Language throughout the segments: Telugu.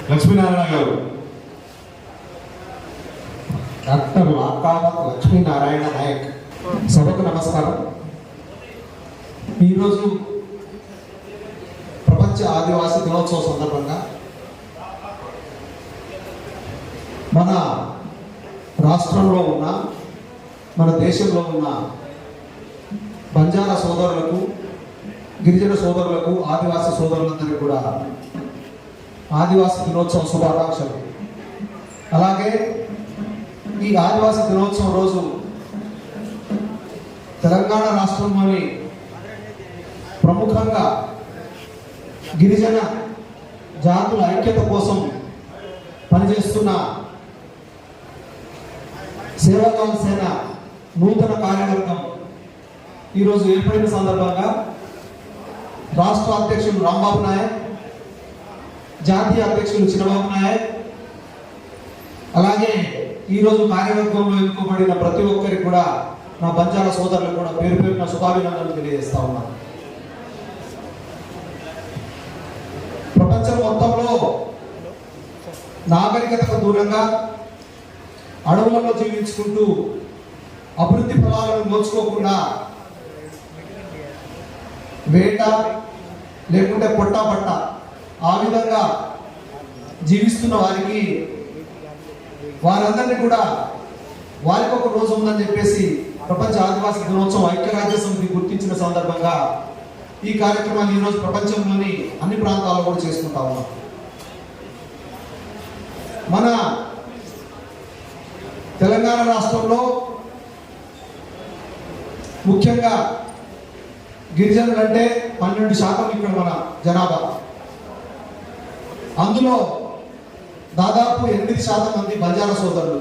లక్ష్మీనారాయణ గారు. డాక్టర్ లాకావత్ లక్ష్మీనారాయణ నాయక్. సభకు నమస్కారం. ఈరోజు ప్రపంచ ఆదివాసీ దినోత్సవం సందర్భంగా మన రాష్ట్రంలో ఉన్న, మన దేశంలో ఉన్న బంజారా సోదరులకు, గిరిజన సోదరులకు, ఆదివాసీ సోదరులందరికీ కూడా ఆదివాసీ దినోత్సవం శుభాకాంక్షలు. అలాగే ఈ ఆదివాసీ దినోత్సవం రోజు తెలంగాణ రాష్ట్రంలోని ప్రముఖంగా గిరిజన జాతుల ఐక్యత కోసం పనిచేస్తున్న సేవాదళ సేన నూతన కార్యవర్గం ఈరోజు ఏర్పడిన సందర్భంగా రాష్ట్ర అధ్యక్షులు రాంబాబు నాయక్, జాతీయ అధ్యక్షులు చిన్నబాబు నాయక్, అలాగే ఈరోజు కార్యవర్గంలో ఎన్నుకోబడిన ప్రతి ఒక్కరికి కూడా నా బంజారా సోదరులకు కూడా పేరు పేరున శుభాభినందనలు తెలియజేస్తా ఉన్నాను. ప్రపంచం మొత్తంలో నాగరికతకు దూరంగా అడవులలో జీవించుకుంటూ అభివృద్ధి ఫలాలను నోచుకోకుండా వేట లేకుంటే పొట్టాపట్ట ఆ విధంగా జీవిస్తున్న వారికి, వారందరినీ కూడా వారికి ఒక రోజు ఉందని చెప్పేసి ప్రపంచ ఆదివాసీ దినోత్సవం ఐక్యరాజ్య సమితి గుర్తించిన సందర్భంగా ఈ కార్యక్రమాన్ని ఈరోజు ప్రపంచంలోని అన్ని ప్రాంతాల్లో కూడా చేసుకుంటా ఉన్నాం. మన తెలంగాణ రాష్ట్రంలో ముఖ్యంగా గిరిజనులు అంటే 12% ఇక్కడ మన జనాభా. అందులో దాదాపు 8% మంది బంజారా సోదరులు,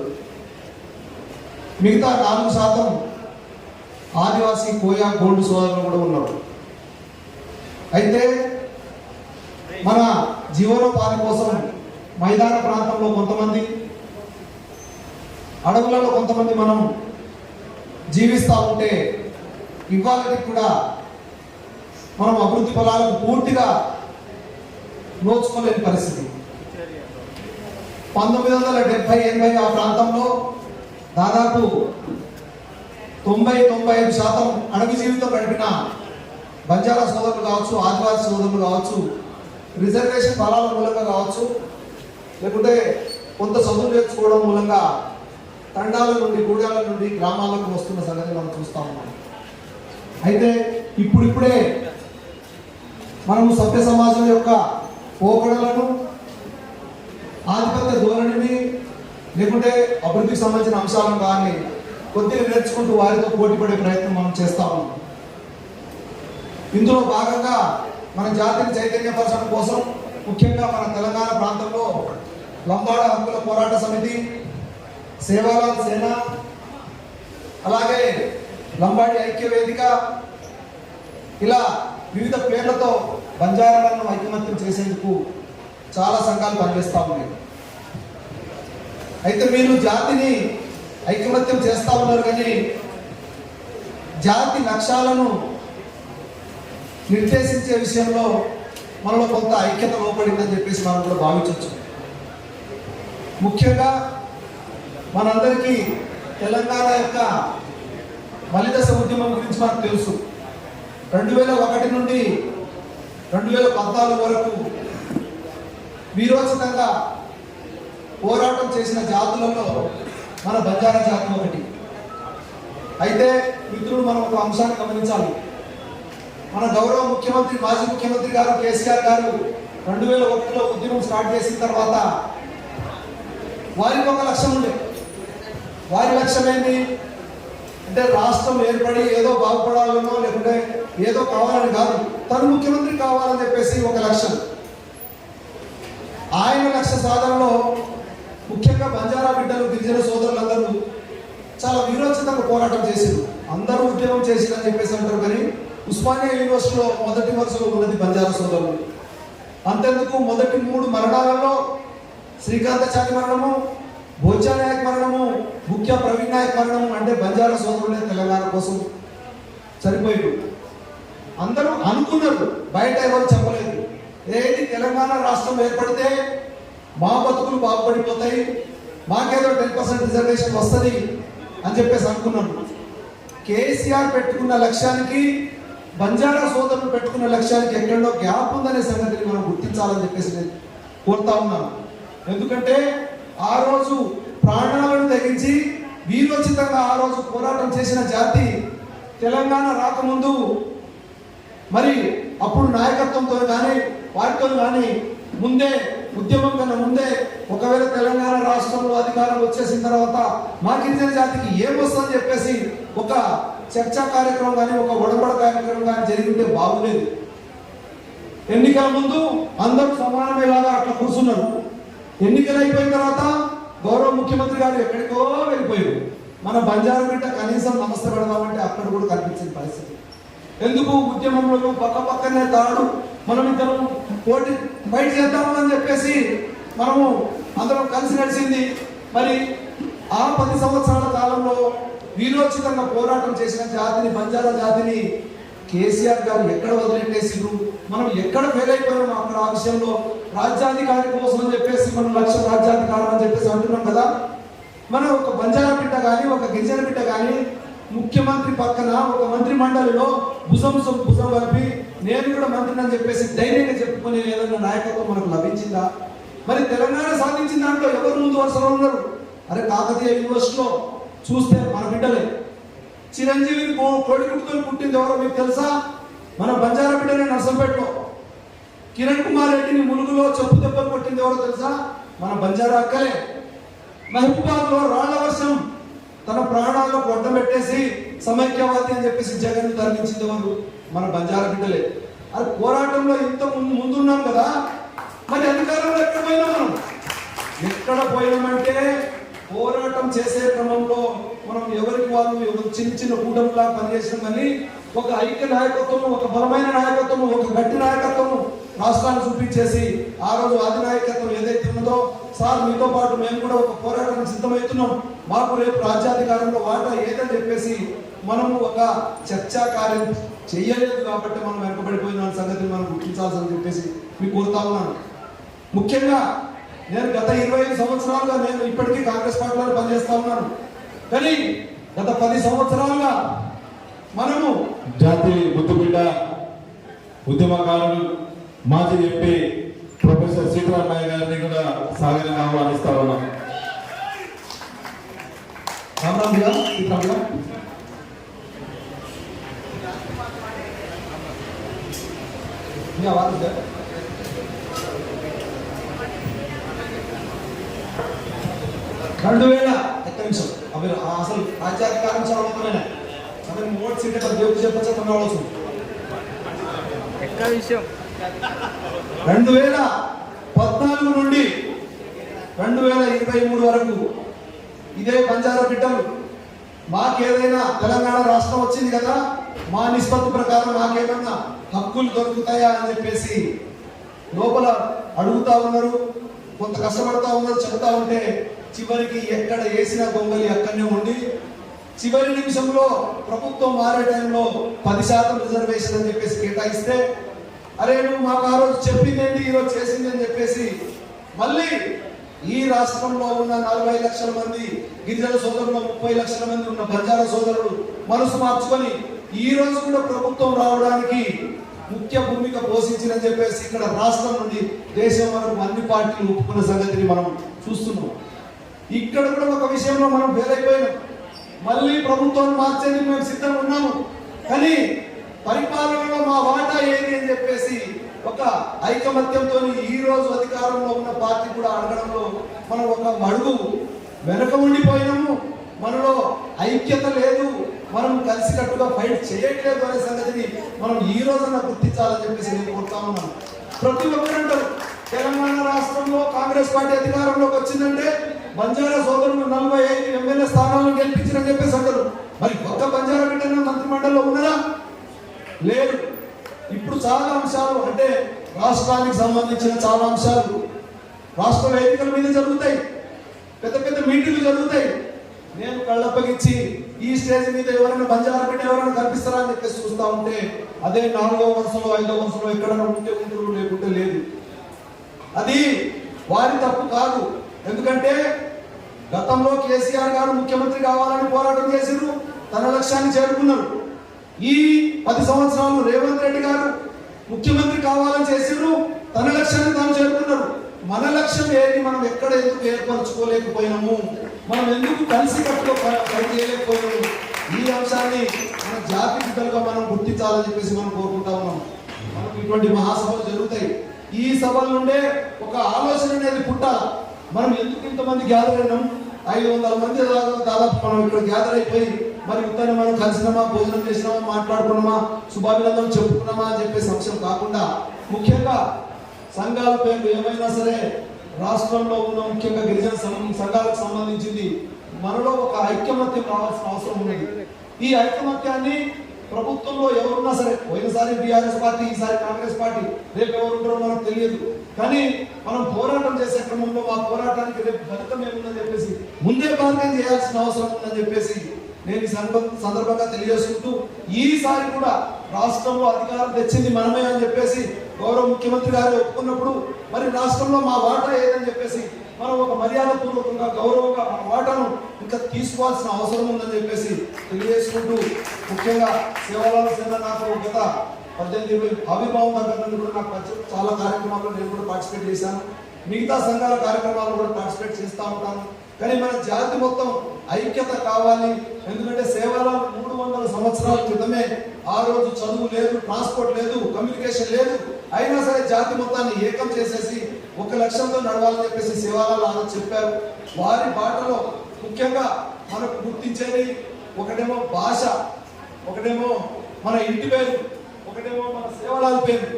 మిగతా 4% ఆదివాసీ కోయా గోండు సోదరులు కూడా ఉన్నారు. అయితే మన జీవనోపాధి కోసం మైదాన ప్రాంతంలో కొంతమంది, అడవులలో కొంతమంది మనం జీవిస్తూ ఉంటే ఇవాళకి కూడా మనం అభివృద్ధి ఫలాలకు పూర్తిగా నోచుకోలేని పరిస్థితి. 1970-80 ఆ ప్రాంతంలో దాదాపు 90-95% అడవి జీవితం గడిపిన బంజారా సోదరులు కావచ్చు, ఆదివాసీ సోదరులు కావచ్చు, రిజర్వేషన్ ఫలాల మూలంగా కావచ్చు, లేకుంటే కొంత చదువు నేర్చుకోవడం మూలంగా తండాల నుండి, గూడాల నుండి గ్రామాలకు వస్తున్న సంగతి మనం చూస్తూ ఉన్నాం. అయితే ఇప్పుడిప్పుడే మనము సభ్య సమాజం యొక్క పోకడలను, ఆధిపత్య ధోరణిని, లేకుంటే అభివృద్ధికి సంబంధించిన అంశాలను కానీ కొద్దిగా నేర్చుకుంటూ వారితో పోటీపడే ప్రయత్నం మనం చేస్తా ఉన్నాం. ఇందులో భాగంగా మన జాతిని చైతన్యపరచడం కోసం ముఖ్యంగా మన తెలంగాణ ప్రాంతంలో లంబాడ హక్కుల పోరాట సమితి, సేవాలాల్ సేన, అలాగే లంబాడి ఐక్య వేదిక, ఇలా వివిధ పేర్లతో బంజారాలను ఐకమత్యం చేసేందుకు చాలా సంఘాలు పనిచేస్తూ ఉన్నాయి. అయితే మీరు జాతిని ఐకమత్యం చేస్తూ ఉన్నారు, కానీ జాతి లక్ష్యాలను నిర్దేశించే విషయంలో మనలో కొంత ఐక్యత లోపడిందని చెప్పేసి మనం కూడా భావించవచ్చు. ముఖ్యంగా మనందరికీ తెలంగాణ యొక్క మలిదశ ఉద్యమం గురించి మనకు తెలుసు. 2001 నుండి 2014 వరకు వీరోచితంగా పోరాటం చేసిన జాతులలో మన బంజారా జాతి ఒకటి. అయితే మిత్రులు మనం ఒక అంశాన్ని గమనించాలి. మన గౌరవ ముఖ్యమంత్రి, మాజీ ముఖ్యమంత్రి గారు కేసీఆర్ గారు 2001లో ఉద్యమం స్టార్ట్ చేసిన తర్వాత వారికి ఒక లక్ష్యం ఉండే. వారి లక్ష్యం ఏంటి అంటే రాష్ట్రం ఏర్పడి ఏదో బాగుపడాలనో లేకుంటే ఏదో కావాలని కాదు, తను ముఖ్యమంత్రి కావాలని చెప్పేసి ఒక లక్ష్యం. ఆయన లక్ష్య సాధనలో ముఖ్యంగా బంజారా బిడ్డలు, గిరిజన సోదరులందరూ చాలా వీరోచితంగా పోరాటం చేశారు. అందరూ ఉద్యమం చేసిరని చెప్పేసి అంటారు, కానీ ఉస్మానియా యూనివర్సిటీలో మొదటి వరుసలో ఉన్నది బంజారా సోదరులు. అంతేందుకు మొదటి 3 మరణాలలో శ్రీకాంతాచారి మరణము, బోచా నాయక్ మరణము, ముఖ్య ప్రవీణ్ నాయక్ మరణము అంటే బంజారా సోదరులే తెలంగాణ కోసం సరిపోయాడు. అందరూ అనుకున్నారు, బయట ఎవరు చెప్పలేదు. ఏది తెలంగాణ రాష్ట్రం ఏర్పడితే మా బతుకులు బాగుపడిపోతాయి, మాకేదో 10% రిజర్వేషన్ వస్తుంది అని చెప్పేసి అనుకున్నాను. కేసీఆర్ పెట్టుకున్న లక్ష్యానికి, బంజారా సోదరులు పెట్టుకున్న లక్ష్యానికి ఎక్కడో గ్యాప్ ఉందనే సంగతిని మనం గుర్తించాలని చెప్పేసి నేను కోరుతా ఉన్నాను. ఎందుకంటే ఆ రోజు ప్రాణాలను తెగించి వీరోచితంగా ఆ రోజు పోరాటం చేసిన జాతి తెలంగాణ రాకముందు మరి అప్పుడు నాయకత్వంతో కానీ వాటితో కానీ ముందే, ఉద్యమం కన్నా ముందే, ఒకవేళ తెలంగాణ రాష్ట్రంలో అధికారం వచ్చేసిన తర్వాత మా గిరిజన జాతికి ఏం వస్తుందని చెప్పేసి ఒక చర్చా కార్యక్రమం కానీ ఒక ఒడబడ కార్యక్రమం కానీ జరిగితే బాగులేదు. ఎన్నికల ముందు అందరూ సమానమేలాగా అట్లా కూర్చున్నారు. ఎన్నికలు అయిపోయిన తర్వాత గౌరవ ముఖ్యమంత్రి గారు ఎక్కడికో వెళ్ళిపోయారు. మన బంజారా బిడ్డ కనీసం నమస్తే పెడదామంటే అక్కడ కూడా కనిపించిన పరిస్థితి. ఎందుకు? ఉద్యమంలో పక్కనే తాడు, మనం ఇద్దరం పోటీ బయట చేద్దామని చెప్పేసి మనము అందరం కలిసి నడిచింది. మరి ఆ 10 సంవత్సరాల కాలంలో వీరోచితంగా పోరాటం చేసిన జాతిని, బంజారా జాతిని కేసీఆర్ గారు ఎక్కడ వదిలేటేసిరు, మనం ఎక్కడ ఫెయిల్ అయిపోయాము అక్కడ ఆ విషయంలో. రాజ్యాధికారి కోసం అని చెప్పేసి మనం లక్ష్యం రాజ్యాధికారం అని చెప్పేసి అంటున్నాం కదా. మనం ఒక బంజారా బిడ్డ కానీ, ఒక గిరిజన బిడ్డ కానీ ముఖ్యమంత్రి పక్కన ఒక మంత్రి మండలిలో భుజం కలిపి నేను కూడా మంత్రిని అని చెప్పేసి ధైర్యంగా చెప్పుకునే ఏదైనా నాయకత్వం మనకు లభించిందా? మరి తెలంగాణ సాధించిన దాంట్లో ఎవరు ముందు వరుసలో ఉన్నారు? అరే కాకతీయ యూనివర్సిటీలో చూస్తే మన బిడ్డలే. చిరంజీవిని కోడిగుడ్డుతో పుట్టింది ఎవరో మీకు తెలుసా? మన బంజారా బిడ్డనే నర్సంపేటలో. కిరణ్ కుమార్ రెడ్డిని ములుగులో చెప్పు దెబ్బలు కొట్టింది ఎవరో తెలుసా? మన బంజారా అక్కలే. మహబూబాబాద్ లో రాళ్ల వర్షం తన ప్రాణాల్లో కొట్ట పెట్టేసి సమైక్యవాది అని చెప్పేసి జగన్ తరలించింది ఎవరు? మన బంజారా బిడ్డలే. అది పోరాటంలో ఇంత ముందున్నాం కదా. మరి అధికారంలో ఎక్కడ పోయినాం? మనం ఎక్కడ పోయినామంటే పోరాటం చేసే క్రమంలో మనం ఎవరికి వాళ్ళు చిన్న చిన్న కూటమిలా పనిచేసినాం. కానీ ఒక ఐక్య నాయకత్వం, ఒక బలమైన నాయకత్వం, ఒక గట్టి నాయకత్వం రాష్ట్రాన్ని చూపించేసి ఆ రోజు ఆది నాయకత్వం ఏదైతే ఉన్నదో, సార్ మీతో పాటు మేము కూడా ఒక పోరాటం సిద్ధమవుతున్నాం, మాకు రేపు రాజ్యాధికారంలో వాటా ఏదని చెప్పేసి మనము ఒక చర్చా కార్యం చేయలేదు. కాబట్టి మనం వెనుకబడిపోయిన సంగతిని మనం గుర్తించాల్సి చెప్పేసి మీకు కోరుతా ఉన్నాను. ముఖ్యంగా నేను గత 25 సంవత్సరాలుగా నేను ఇప్పటికీ కాంగ్రెస్ పార్టీలో పనిచేస్తా ఉన్నాను. కానీ గత 10 సంవత్సరాలుగా మనము జాతి ముద్దుబిడ్డ ఉద్యమకారులు మాజీ ఎంపీ ప్రొఫెసర్ సీతారామయ్య గారిని కూడా సాగరంగా ఆహ్వానిస్తా ఉన్నాం. అసలు రాజ్యాధికారం చదవకపోయినా అదే మోట్ సీట్ దేవుడు చెప్పచ్చా తొందరవచ్చు. 2014 నుండి 2023 వరకు ఇదే బంజారా బిడ్డలు మాకేదైనా తెలంగాణ రాష్ట్రం వచ్చింది కదా, మా నిష్పత్తి ప్రకారం మాకేమన్నా హక్కులు దొరుకుతాయా అని చెప్పేసి లోపల అడుగుతా ఉన్నారు. కొంత కష్టపడతా ఉన్నారు. చెబుతా ఉంటే చివరికి ఎక్కడ వేసిన గొంగలి అక్కడనే ఉండి చివరి నిమిషంలో ప్రభుత్వం మారే టైంలో 10% రిజర్వేషన్ అని చెప్పేసి కేటాయిస్తే, అరే నువ్వు మాకు ఆ రోజు చెప్పిందేంటి ఈరోజు చేసింది అని చెప్పేసి మళ్ళీ ఈ రాష్ట్రంలో ఉన్న 40 లక్షల మంది గిరిజన సోదరులు, 30 లక్షల మంది ఉన్న బంజారా సోదరులు మనసు మార్చుకొని ఈ రోజు కూడా ప్రభుత్వం రావడానికి ముఖ్య భూమిక పోషించిందని చెప్పేసి ఇక్కడ రాష్ట్రం నుండి దేశం వరకు అన్ని పార్టీలు ఒప్పుకున్న సంగతిని మనం చూస్తున్నాం. ఇక్కడ కూడా ఒక విషయంలో మనం ఫెయిల్ అయిపోయినాం. మళ్ళీ ప్రభుత్వాన్ని మార్చేందుకు మేము సిద్ధంగా ఉన్నాము. కానీ పరిపాలనలో మా వాటా ఏంటి అని చెప్పేసి ఒక ఐకమత్యంతో ఈ రోజు అధికారంలో ఉన్న పార్టీ కూడా అడగడంలో మనం ఒక అడుగు వెనక ఉండిపోయినాము. మనలో ఐక్యత లేదు, మనం కలిసికట్టుగా ఫైట్ చేయట్లేదు అనే సంగతిని మనం ఈ రోజున గుర్తించాలని చెప్పేసి నేను కోరుతా ఉన్నాను. ప్రతి ఒక్కరంటారు తెలంగాణ రాష్ట్రంలో కాంగ్రెస్ పార్టీ అధికారంలోకి వచ్చిందంటే బంజారా సోదరులు 45 ఎమ్మెల్యే స్థానాలను గెలిపించారని చెప్పేసి అంటారు. మరి కొత్త బంజారా బిడ్డ మంత్రి మండలిలో ఉన్నదా? లేదు. ఇప్పుడు చాలా అంశాలు అంటే రాష్ట్రానికి సంబంధించిన చాలా అంశాలు రాష్ట్ర వేదికల మీద జరుగుతాయి, పెద్ద పెద్ద మీటింగ్లు జరుగుతాయి. నేను కళ్ళప్పగించి ఈ స్టేజ్ మీద ఎవరైనా బంజారా బిడ్డ ఎవరైనా కనిపిస్తారా అని చెప్పేసి చూస్తా ఉంటే అదే 4వ వరుసలో 5వ వరుసలో ఎక్కడైనా ఉంటే ఉంటారు, లేకుంటే లేదు. అది వారి తప్పు కాదు. ఎందుకంటే గతంలో కేసీఆర్ గారు ముఖ్యమంత్రి కావాలని పోరాటం చేసిర్రు, తన లక్ష్యాన్ని చేరుకున్నారు. ఈ 10 సంవత్సరాలు రేవంత్ రెడ్డి గారు ముఖ్యమంత్రి కావాలని చేసిర్రు, తన లక్ష్యాన్ని తాను చేరుకున్నారు. మన లక్ష్యం ఏది, మనం ఎక్కడ ఎందుకు ఏర్పరచుకోలేకపోయినాము, మనం ఎందుకు కలిసి కట్టుగా చేయలేకపోయినాము, ఈ అంశాన్ని మన జాతి బిడ్డలుగా మనం గుర్తించాలని చెప్పేసి మనం కోరుకుంటా ఉన్నాం. మనకు ఇటువంటి మహాసభలు జరుగుతాయి. ఈ సభల నుండే ఒక ఆలోచన అనేది పుట్టాలి. మనం ఎందుకు ఇంతమంది గ్యాదర్ అయినాం, 500 మంది దాదాపు మనం ఇక్కడ గ్యాదర్ అయిపోయి మరి ఉత్తరం మనం కలిసినామా, భోజనం చేసినామా, మాట్లాడుకున్నామా, శుభాభినందనలు చెప్పుకున్నామా అని చెప్పేసి అంశం కాకుండా ముఖ్యంగా సంఘాల పేర్లు ఏమైనా సరే రాష్ట్రంలో ఉన్న ముఖ్యంగా గిరిజన సంఘాలకు సంబంధించింది మనలో ఒక ఐక్యమత్యం రావాల్సిన అవసరం ఉన్నది. ఈ ఐక్యమత్యాన్ని ప్రభుత్వంలో ఎవరున్నా సరే, పోయినసారి బీఆర్ఎస్ పార్టీ, ఈసారి కాంగ్రెస్ పార్టీ, రేపు ఎవరు ఉంటారో మనకు తెలియదు. కానీ మనం పోరాటం చేసే క్రమంలో మా పోరాటానికి రేపు ఫలితం ఏముందని చెప్పేసి ముందే బాధ్యత చేయాల్సిన అవసరం ఉందని చెప్పేసి నేను ఈ సందర్భంగా తెలియజేసుకుంటూ, ఈసారి కూడా రాష్ట్రంలో అధికారం తెచ్చింది మనమే అని చెప్పేసి గౌరవ ముఖ్యమంత్రి గారు ఒప్పుకున్నప్పుడు మరి రాష్ట్రంలో మా వాటా ఏదని చెప్పేసి మనం ఒక మర్యాద పూర్వకంగా గౌరవంగా మన వాటాను ఇంకా తీసుకోవాల్సిన అవసరం ఉందని చెప్పేసి తెలియజేసుకుంటూ, ముఖ్యంగా సేవల సేన నాకు గత 18 ఆవిర్భావం దగ్గర నుండి కూడా నాకు చాలా కార్యక్రమాల్లో నేను కూడా పార్టిసిపేట్ చేశాను. మిగతా సంఘాల కార్యక్రమాలు కూడా పార్టిసిపేట్ చేస్తూ ఉంటాను. కానీ మన జాతి మొత్తం ఐక్యత కావాలి. ఎందుకంటే సేవల 300 సంవత్సరాల క్రితమే ఆ రోజు చదువు లేదు, ట్రాన్స్పోర్ట్ లేదు, కమ్యూనికేషన్ లేదు, అయినా సరే జాతి మొత్తాన్ని ఏకం చేసేసి ఒక లక్ష్యంతో నడవాలని చెప్పేసి సేవలాలు ఆలోచన చెప్పారు. వారి బాటలో ముఖ్యంగా మనకు గుర్తించేది ఒకటేమో భాష, ఒకటేమో మన ఇంటి పేరు, ఒకటేమో మన సేవలాల పేరు.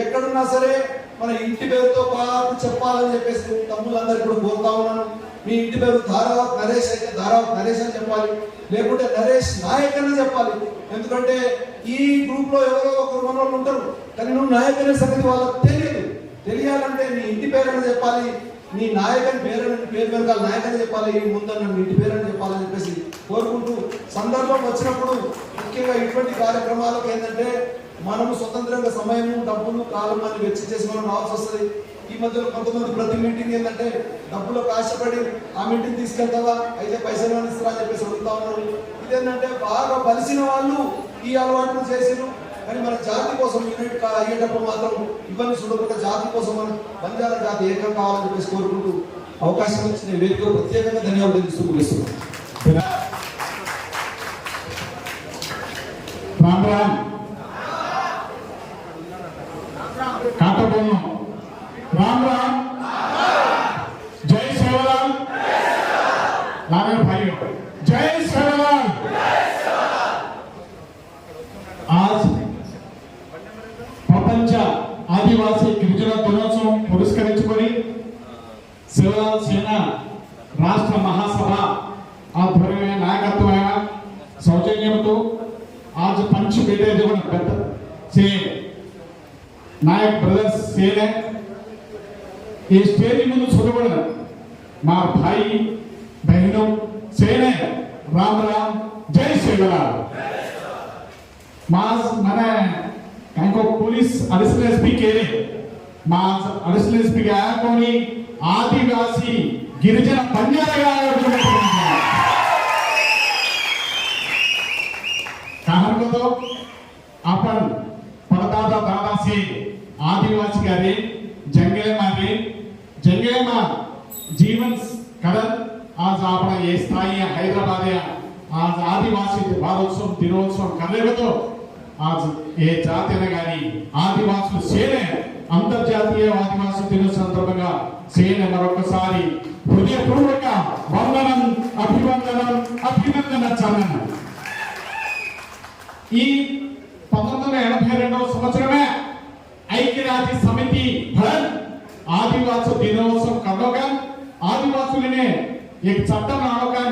ఎక్కడున్నా సరే మన ఇంటి పేరుతో పాటు చెప్పాలని చెప్పేసి తమ్ముళ్ళందరికీ కూడా కోరుతా ఉన్నాను. మీ ఇంటి పేరు ధారావత్ నరేష్ అయితే ధారావత్ నరేష్ అని చెప్పాలి, లేకుంటే నరేష్ నాయక్ అని చెప్పాలి. ఎందుకంటే ఈ గ్రూప్ లో ఎవరో ఒకరు మనోళ్ళు ఉంటారు, కానీ నువ్వు నాయక్ అనే సంగతి వాళ్ళకి తెలియదు. తెలియాలంటే నీ ఇంటి పేరని చెప్పాలి, నీ నాయకుని పేరు వెనకాల నాయకుని చెప్పాలి, ముందన్న మీ ఇంటి పేరని చెప్పాలని చెప్పేసి కోరుకుంటూ, సందర్భం వచ్చినప్పుడు ముఖ్యంగా ఇటువంటి కార్యక్రమాలకు ఏంటంటే మనము స్వతంత్రంగా సమయము, డబ్బులు, కాలం అని వెచ్చించేసి మనం రావాల్సి వస్తుంది. ఈ మధ్యలో కొంతమంది ప్రతి మీటింగ్ ఏంటంటే డబ్బులకు ఆశపడి ఆ మీటింగ్ తీసుకెళ్తావా, అయితే పైసలు ఇస్తారా అని చెప్పేసి అడుగుతా ఉన్నారు. ఇదేంటంటే బాగా బలిసిన వాళ్ళు ఈ అలవాట్లు చేసిరు. కానీ మన జాతి కోసం యూనిట్ అయ్యేటప్పుడు మాత్రం ఇవన్నీ చూడకుండా జాతి కోసం మనం బంజారా జాతి ఏకం కావాలని చెప్పేసి కోరుకుంటూ అవకాశం ఇచ్చిన వేదికలో ప్రత్యేకంగా ధన్యవాదాలు తెలుస్తూ ముగిస్తున్నాను. రామ్ రామ్ కాకపోను राम राम जय सेवालाल लागे भाइयों जय सेवालाल। आज प्रपंच आदिवासी गिरिजन दिनोत्सव पुरस्करिंचुకొని सेवालाल सेना राष्ट्र महासभा आध्वर्य नायकत्वమైన सौजन्यंतो आज पंच बेटे जीवन से नायक ब्रदर्स सेने ये स्टेज में छोटे माँ भाई बहनों सेने राम राम जय सेवालाल। मास मने कहीं पुलिस अडिशनल एसपी के मास अडिशनल एसपी का कोनी आदिवासी गिरिजन बंजारा कहां को तो अपन परदादा दादा से आदिवासी का रे जंगल में जीवन कदम आज अपना ये स्थायी हैदराबाद आज आदिवासी वारोत्सव दिनोत्सव कर तो आज ये जाति आदिवासी सेने अंतर्जातीय आदिवासी दिनोत्सव संदर्भ सेने मरोकसारी हृदयपूर्वक वंदनम अभिवंदनम अभिनंदन चलन। ఈ 1982 సంవత్సరమే ఐక్యరాజ్య సమితి భవన్ आदिवासी दिनोत्सव करोगा आदिवासी ने एक चट्टम लावगा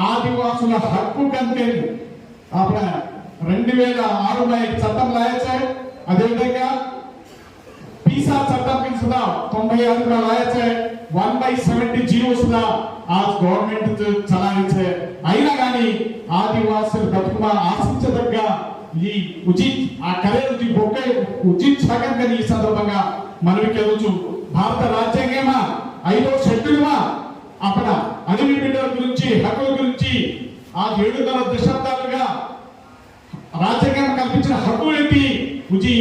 आदिवासी हक्कु कंटे अपना 2006 में एक चट्टम लाया अदेविधंगा पीसा चट्टम की सुधा 96 लाया 1/70 जीवो सुधा ఆ గవర్నమెంట్ చలాయించే అయినా కానీ ఆదివాసులు బతుకుమ ఆశించదగ్గ ఈ ఉచిత్ ఆ కరేజు బొక్క ఉచిత్ సాగర్ ఈ సందర్భంగా మనకి ఎదుచు భారత రాజ్యాంగమా 5వ షెడ్యూల్మా అక్కడ అడవి బిడ్డల గురించి హక్కుల గురించి ఆ 700 దశాబ్దాలుగా రాజ్యాంగం కల్పించిన హక్కులు ఏంటి ఉచి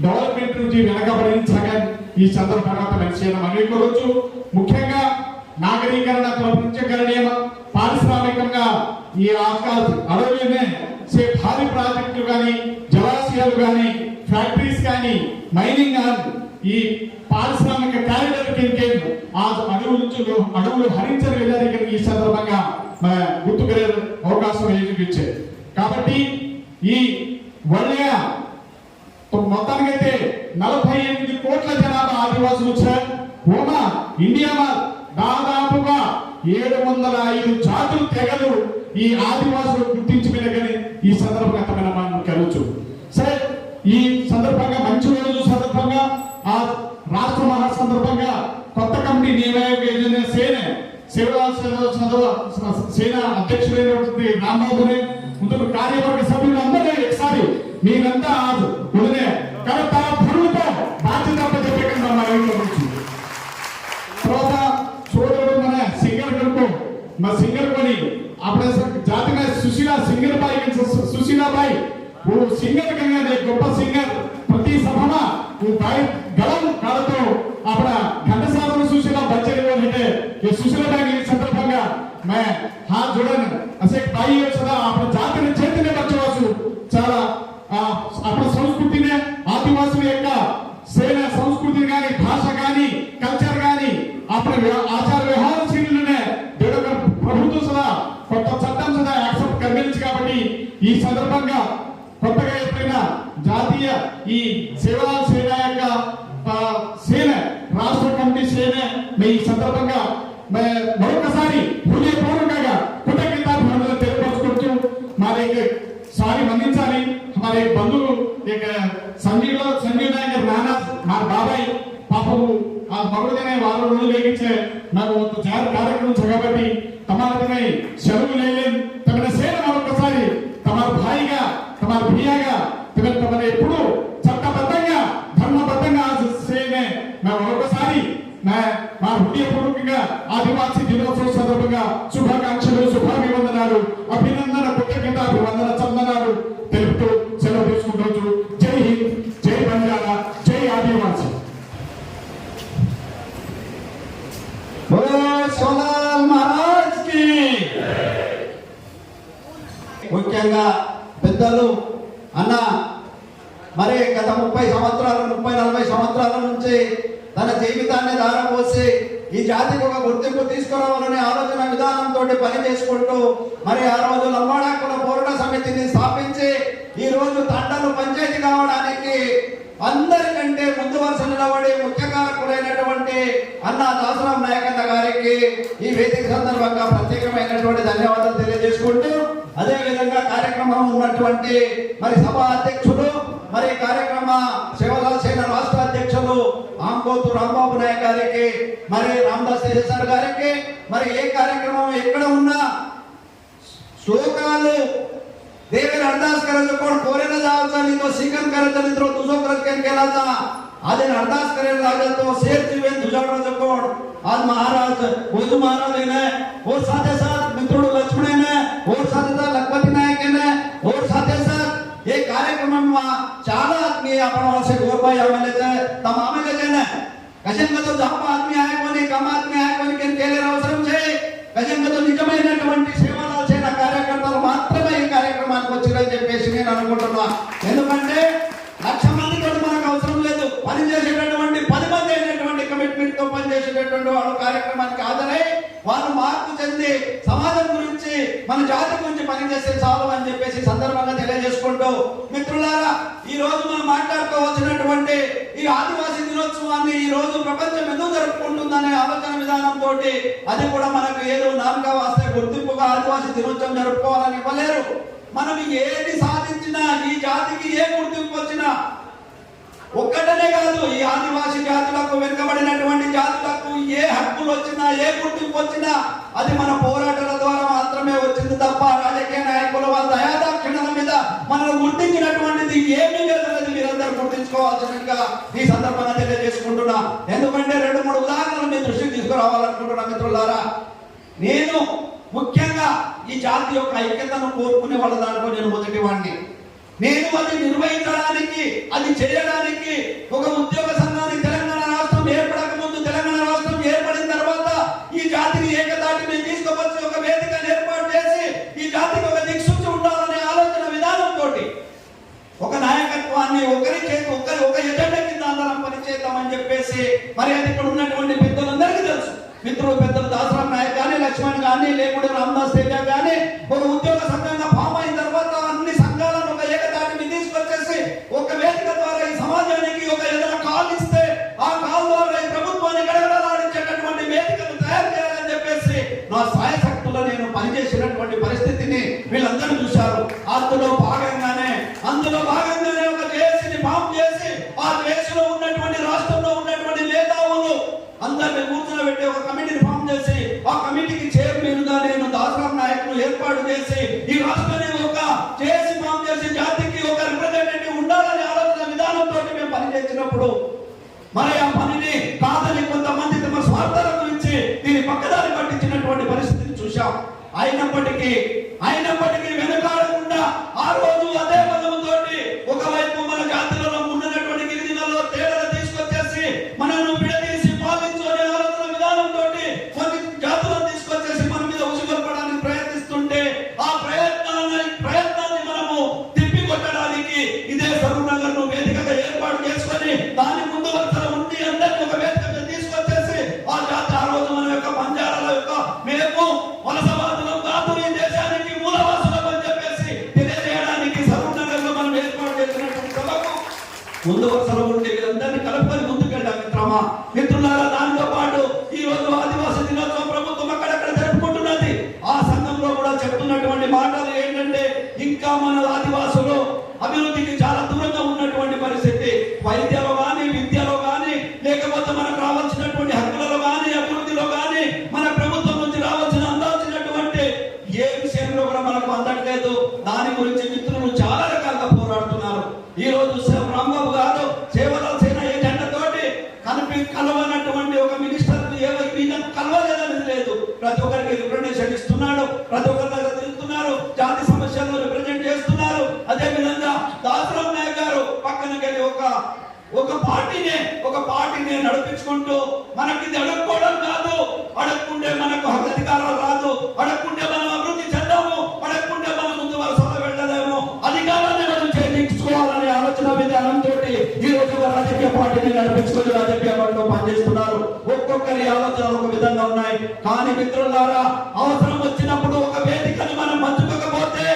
డెవలప్మెంట్ నుంచి వెనకబడిన సగం ఈ సందర్భంగా పరిశీలన అనుకోవచ్చు. ముఖ్యంగా నాగరీకరణ ప్రపంచకరణీయం పారిశ్రామికంగా ఈ అడవిలోనే భారీ ప్రాజెక్టులు కానీ జలాశయాలు కానీ ఫ్యాక్టరీస్ కానీ మైనింగ్ ఈ పారిశ్రామిక కారిడార్ కింద ఆ అడవులు హరించని వెళ్ళడానికి ఈ సందర్భంగా గుర్తుకునే అవకాశం ఇచ్చారు. కాబట్టి ఈ వళ్ళ మొత్తానికైతే 48 కోట్ల జనాభా ఆదివాసులు వచ్చారు. ఇండియా దాదాపుగా 705 జాతులు తెగలు ఈ ఆదివాసులు గుర్తించుకునే ఈ సందర్భంగా మనం కలవచ్చు. సరే, ఈ సందర్భంగా మంచి రోజు సందర్భంగా ఆ రాష్ట్ర మహా సందర్భంగా కొత్త కమిటీ నియమ సేన అధ్యక్షుడైనటువంటి రాంబాబుని ముందు కార్యవర్గ సభ్యులందరూ ఒకసారి మీరంతా ఉదనే కరెక్ట్ భరువుతో బాధ్యత చెప్పకుండా తర్వాత సోదరుడు మన సింగర్ కొడుకు మా సింగర్ కొని అప్పుడే జాతి में Sushila singer by Sushila by वो सिंगर कहेंगे గొప్ప సింగర్ ప్రతి సభలో वो भाई गलम कालतो अपना घंटसाला सुशीला बच्चे होते ये सुशीला बाई के संदर्भంగా मैं हाथ जोड़न असे भाई सदा अपना जाति चैतन्य बच्चवासु చాలా अपना संस्कृतिने आदिवासी యొక్క సేన సంస్కృతి గాని భాష గాని కల్చర్ గాని अपने आचार व्यवहार శైలినే ప్రభుత్వం సదా కొత్త చట్టం సదా యాక్సెప్ట్ కర్మించి కాబట్టి ఈ సందర్భంగా కొత్తగా ఎప్పుడైనా జాతీయ ఈ సేవా సేన యొక్క సేన రాష్ట్ర కమిటీ సేన ఈ సందర్భంగా మరొకసారి హృదయపూర్వకంగా కృతజ్ఞతాభివందనలు తెలియపరుచుకుంటూ మరి సారి మన్నించాలి हमारे बंधु एक संजीव नायक नाना मार बाबाई पापू आ मगुदेने वारो రోజు లేకించే నాకు ఒక జార కార్యక్రమం జగబట్టి తమారదినై శరువు లేలేం తమన సేన మరొకసారి తమర భాయిగా తమర భియాగా తమన ఎప్పుడు చట్టబద్ధంగా ధర్మబద్ధంగా సేనే మరొకసారి మా హృదయపూర్వకంగా ఆదివాసీ దినోత్సవ సందర్భంగా శుభాకాంక్షలు శుభాభివందనాలు అభినందన కృతజ్ఞతాభివందన చందనాలు తెలుపుతూ సెలవు తీసుకుంటూ జై హింద్, జై బంజారా, జై ఆదివాసీ. సోనాల్ మహారాజ్ కి ముఖ్యంగా పెద్దలు అన్న మరి గత 30-40 సంవత్సరాల నుంచి తన జీవితాన్ని దారపోసి ఈ జాతికి ఒక గుర్తింపు తీసుకురావాలనే ఆలోచన విధానంతో పని చేసుకుంటూ మరి ఆ రోజు లంబాడాకుల పోరాట సమితిని స్థాపించి ఈ రోజు తండలు పంచాయతీ కావడానికి అందరికంటే ముందు వరుస నిలబడి ముఖ్య కారకులైనటువంటి అన్న దాసరాం నాయకన్న గారికి ఈ వేదిక సందర్భంగా ప్రత్యేకమైనటువంటి ధన్యవాదాలు తెలియజేసుకుంటూ అదే విధంగా కార్యక్రమం ఉన్నటువంటి మరి సభ అధ్యక్షులు మరి కార్యక్రమ సేవల సేన రాష్ట్ర అధ్యక్షులు ఆంకోతు రాంబాబు నాయక్ గారికి మరి రామదాస్ సార్ గారికి మరి ఏ కార్యక్రమం ఎక్కడ ఉన్నా శ్లోకాలు देवेर अरदास करे जो कोण कोरेला जावचा नी तो सिकन करे तो निद्रो तुझो करत केन केलाचा आदेन अरदास करे लागे तो शेर जीवन तुझाडो जो कोण आज महाराज वैदू महाराज ने और साथे साथ मित्रों लक्ष्मण ने और साथे साथ लखपति नायक ने और साथे साथ ये कार्यक्रम में చాలా आदमी आपण वासे गोरबाई आमेले तमामे जने कशेन तो जाप आदमी आए कोनी कम आदमी आए कोनी केन केले అవసరం छे कशेन तो నిజమైనటువంటి సేవల చేన కార్యకర్తలు మాత్రమే ఈ కార్యక్రమానికి వచ్చారని చెప్పేసి నేను అనుకుంటున్నా. ఎందుకంటే 1,00,000 మందితో మనకు అవసరం లేదు. పనిచేసేటటువంటి 10 మంది అయినటువంటి కమిట్మెంట్ తో పనిచేసేటటువంటి వాళ్ళు కార్యక్రమానికి హాజరై వాళ్ళు మార్పు చెంది సమాజం గురించి మన జాతి గురించి పనిచేసే చాలు అని చెప్పేసి సందర్భంగా తెలియజేసుకుంటూ మిత్రులారా ఈ రోజు మనం మాట్లాడుకోవాల్సినటువంటి ఈ ఆదివాసీ దినోత్సవాన్ని ఈ రోజు ప్రపంచం ఎందుకు జరుపుకుంటుందనే ఆలోచన విధానంతో అది కూడా మనకు ఏదో నామకా వాస్తే గుర్తింపుగా ఆదివాసీ దినోత్సవం జరుపుకోవాలని ఇవ్వలేరు. మనం ఏది సాధించినా ఈ జాతికి ఏ గుర్తింపు వచ్చినా ఒక్కటనే కాదు ఈ ఆదివాసీ జాతులకు వెనుకబడినటువంటి జాతులకు ఏ హక్కులు వచ్చినా ఏ గుర్తింపు వచ్చినా అది మన పోరాటాల ద్వారా మాత్రమే వచ్చింది తప్ప రాజకీయ నాయకుల వాళ్ళ దయాదాక్షిణ్యాల మీద మనల్ని గుర్తించినటువంటిది ఏమీ లేదనేది మీరందరూ గుర్తించుకోవాల్సినట్టుగా ఈ సందర్భంగా తెలియజేసుకుంటున్నా. ఎందుకంటే 2-3 ఉదాహరణలు మీ దృష్టికి తీసుకురావాలనుకుంటున్నా మిత్రులారా. నేను ముఖ్యంగా ఈ జాతి యొక్క ఐక్యతను కోరుకునే వాళ్ళ దాంట్లో నేను మొదటి వాడిని. నేను అది నిర్వహించడానికి, అది చేయడానికి ఒక ఉద్యోగ సంఘాన్ని తెలంగాణ రాష్ట్రం ఏర్పడక ముందు, తెలంగాణ రాష్ట్రం ఏర్పడిన తర్వాత ఈ జాతిని ఏకదాటి మేము తీసుకువచ్చి ఒక వేదికను ఏర్పాటు చేసి ఈ జాతికి ఒక దిక్సూచి ఉండాలనే ఆలోచన విధానంతో ఒక నాయకత్వాన్ని ఒక ఎజెండా కింద అందరం పనిచేద్దామని చెప్పేసి మరి అది ఇక్కడ ఉన్నటువంటి పెద్దలందరికీ తెలుసు. మిత్రులు పెద్దలు దాసరాం నాయక్ కానీ, లక్ష్మణ్ కానీ, లేకుంటే రామదాస్ తేజ కానీ ఒక ఉద్యోగ సంఘంగా ఫామ్ అయిన తర్వాత అన్ని సంఘాలను ఒక ఏకదాటిని తీసుకొచ్చేసి ఒక వేదిక ద్వారా ఈ సమాజానికి ఒక ఏదైనా కాల్ ఇస్తే ఆ కాల్ ద్వారా ఈ ప్రభుత్వాన్ని గడగడలాడించేటటువంటి వేదికను తయారు చేయాలని చెప్పేసి నా సాయశక్తులు నేను పనిచేసినటువంటి పరిస్థితిని వీళ్ళందరూ చూశారు. అందులో భాగంగానే ఒక జేఏసీని ఫామ్ చేసి ఆ జేఏసీలో ఉన్నటువంటి రాష్ట్రంలో ఉన్నటువంటి మేధావులు అందరిని కూర్చోబెట్టి ఒక కమిటీని ఫామ్ చేసి ఆ కమిటీకి చైర్మన్ గా నేను దాసరాం నాయకులు ఏర్పాటు చేసి ఈ రాష్ట్రాన్ని ఒక జేఏసీ ఫామ్ చేసి జాతికి ఒక రిప్రజెంటేటివ్ ఉండాలనే ఆలోచన విధానంతో మేము పనిచేసినప్పుడు మరి ఆ పనిని కాదని కొంతమంది తమ స్వార్థాల గురించి దీన్ని పక్కదారి పట్టించినటువంటి పరిస్థితిని చూశాం. అయినప్పటికీ వెనుకాడకుండా ఆ రోజు అదే బలముతోటి ఒకవైపు మన జాతిలో ఉన్నటువంటి గిరిజనులలో తేడాలు తీసుకొచ్చేసి మనను విడదీసి పాలించుకునే ఆలోచన విధానంతో కొన్ని జాతులను తీసుకొచ్చేసి మన మీద ఉసిగొల్పడానికి ప్రయత్నిస్తుంటే ఆ ప్రయత్నాన్ని మనము తిప్పికొట్టడానికి ఇదే సరూనగర్ ను వేదికగా ఏర్పాటు చేసుకొని దాని ముందు వరుసలో ఉండి అందరినీ ఒక వేదికగా తీసుకొచ్చేసి ఆ జాతి ఆ రోజు మన యొక్క బంజారాల యొక్క మేము వలసవాదులం కాదు, ఈ దేశానికి మూలవాసులం అని చెప్పేసి తెలియజేయడానికి సరూనగర్ లో మనం ఏర్పాటు చేసినటువంటి సభకు ముందు వరుసలో ఉండి వీరందరినీ కలుపుకొని ముందుకెళ్ళాం మిత్రులారా. దానితో పాటు ఈ రోజు ఆదివాసీ దినోత్సవం ప్రభుత్వం అక్కడక్కడ జరుపుకుంటున్నది. ఆ సంఘంలో కూడా చెప్తున్నటువంటి మాటలు ఏంటంటే ఇంకా మన ఆదివాసులు అభివృద్ధికి చాలా దూరంగా ఉన్నటువంటి పరిస్థితి. వైద్యలో కానీ, విద్యలో కానీ, లేకపోతే మనకు రావాల్సినటువంటి హక్కులలో కానీ, అభివృద్ధిలో కానీ మన ప్రభుత్వం నుంచి అందాల్సినటువంటి ఏ విషయంలో కూడా మనకు అందట్లేదు. దాని గురించి మిత్రులు చాలా రకాలుగా పోరాడుతున్నారు. ఈ రోజు రాంబాబు గారు సేవల సేన ఏజెండా తోటి కలవనటువంటి ఒక మినిస్టర్ కలవలేదని లేదు. ప్రతి ఒక్కరికి రిప్రజెంటేషన్ ఇస్తున్నాడు, ప్రతి ఒక్కరి దగ్గర తిరుగుతున్నారు, జాతి సమస్యలను రిప్రజెంట్ చేస్తున్నారు. అదే విధంగా దాసరాం నాయక్ గారు పక్కన వెళ్ళి ఒక పార్టీని నడిపించుకుంటూ మనకి ఇది అడుక్కోవడం కాదు, అడుక్కుంటే మనకు అధికారాలు రాదు, అడుక్కుంటే మనం అభివృద్ధి చెందాము, అడుక్కుంటే మనం ముందు వరుసలో వెళ్ళలేము, అధికారాన్ని మనం చేయించుకోవాలనే ఆలోచన విధానంతో ఈ రోజు రాజకీయ పార్టీని నడిపించుకుని రాజకీయ పార్టీలో పనిచేస్తున్నారు. ఒక్కొక్కరి ఆలోచనలు ఒక విధంగా ఉన్నాయి. కానీ మిత్రులారా, అవసరం వచ్చినప్పుడు ఒక వేదికను మనం పంచుకోకపోతే,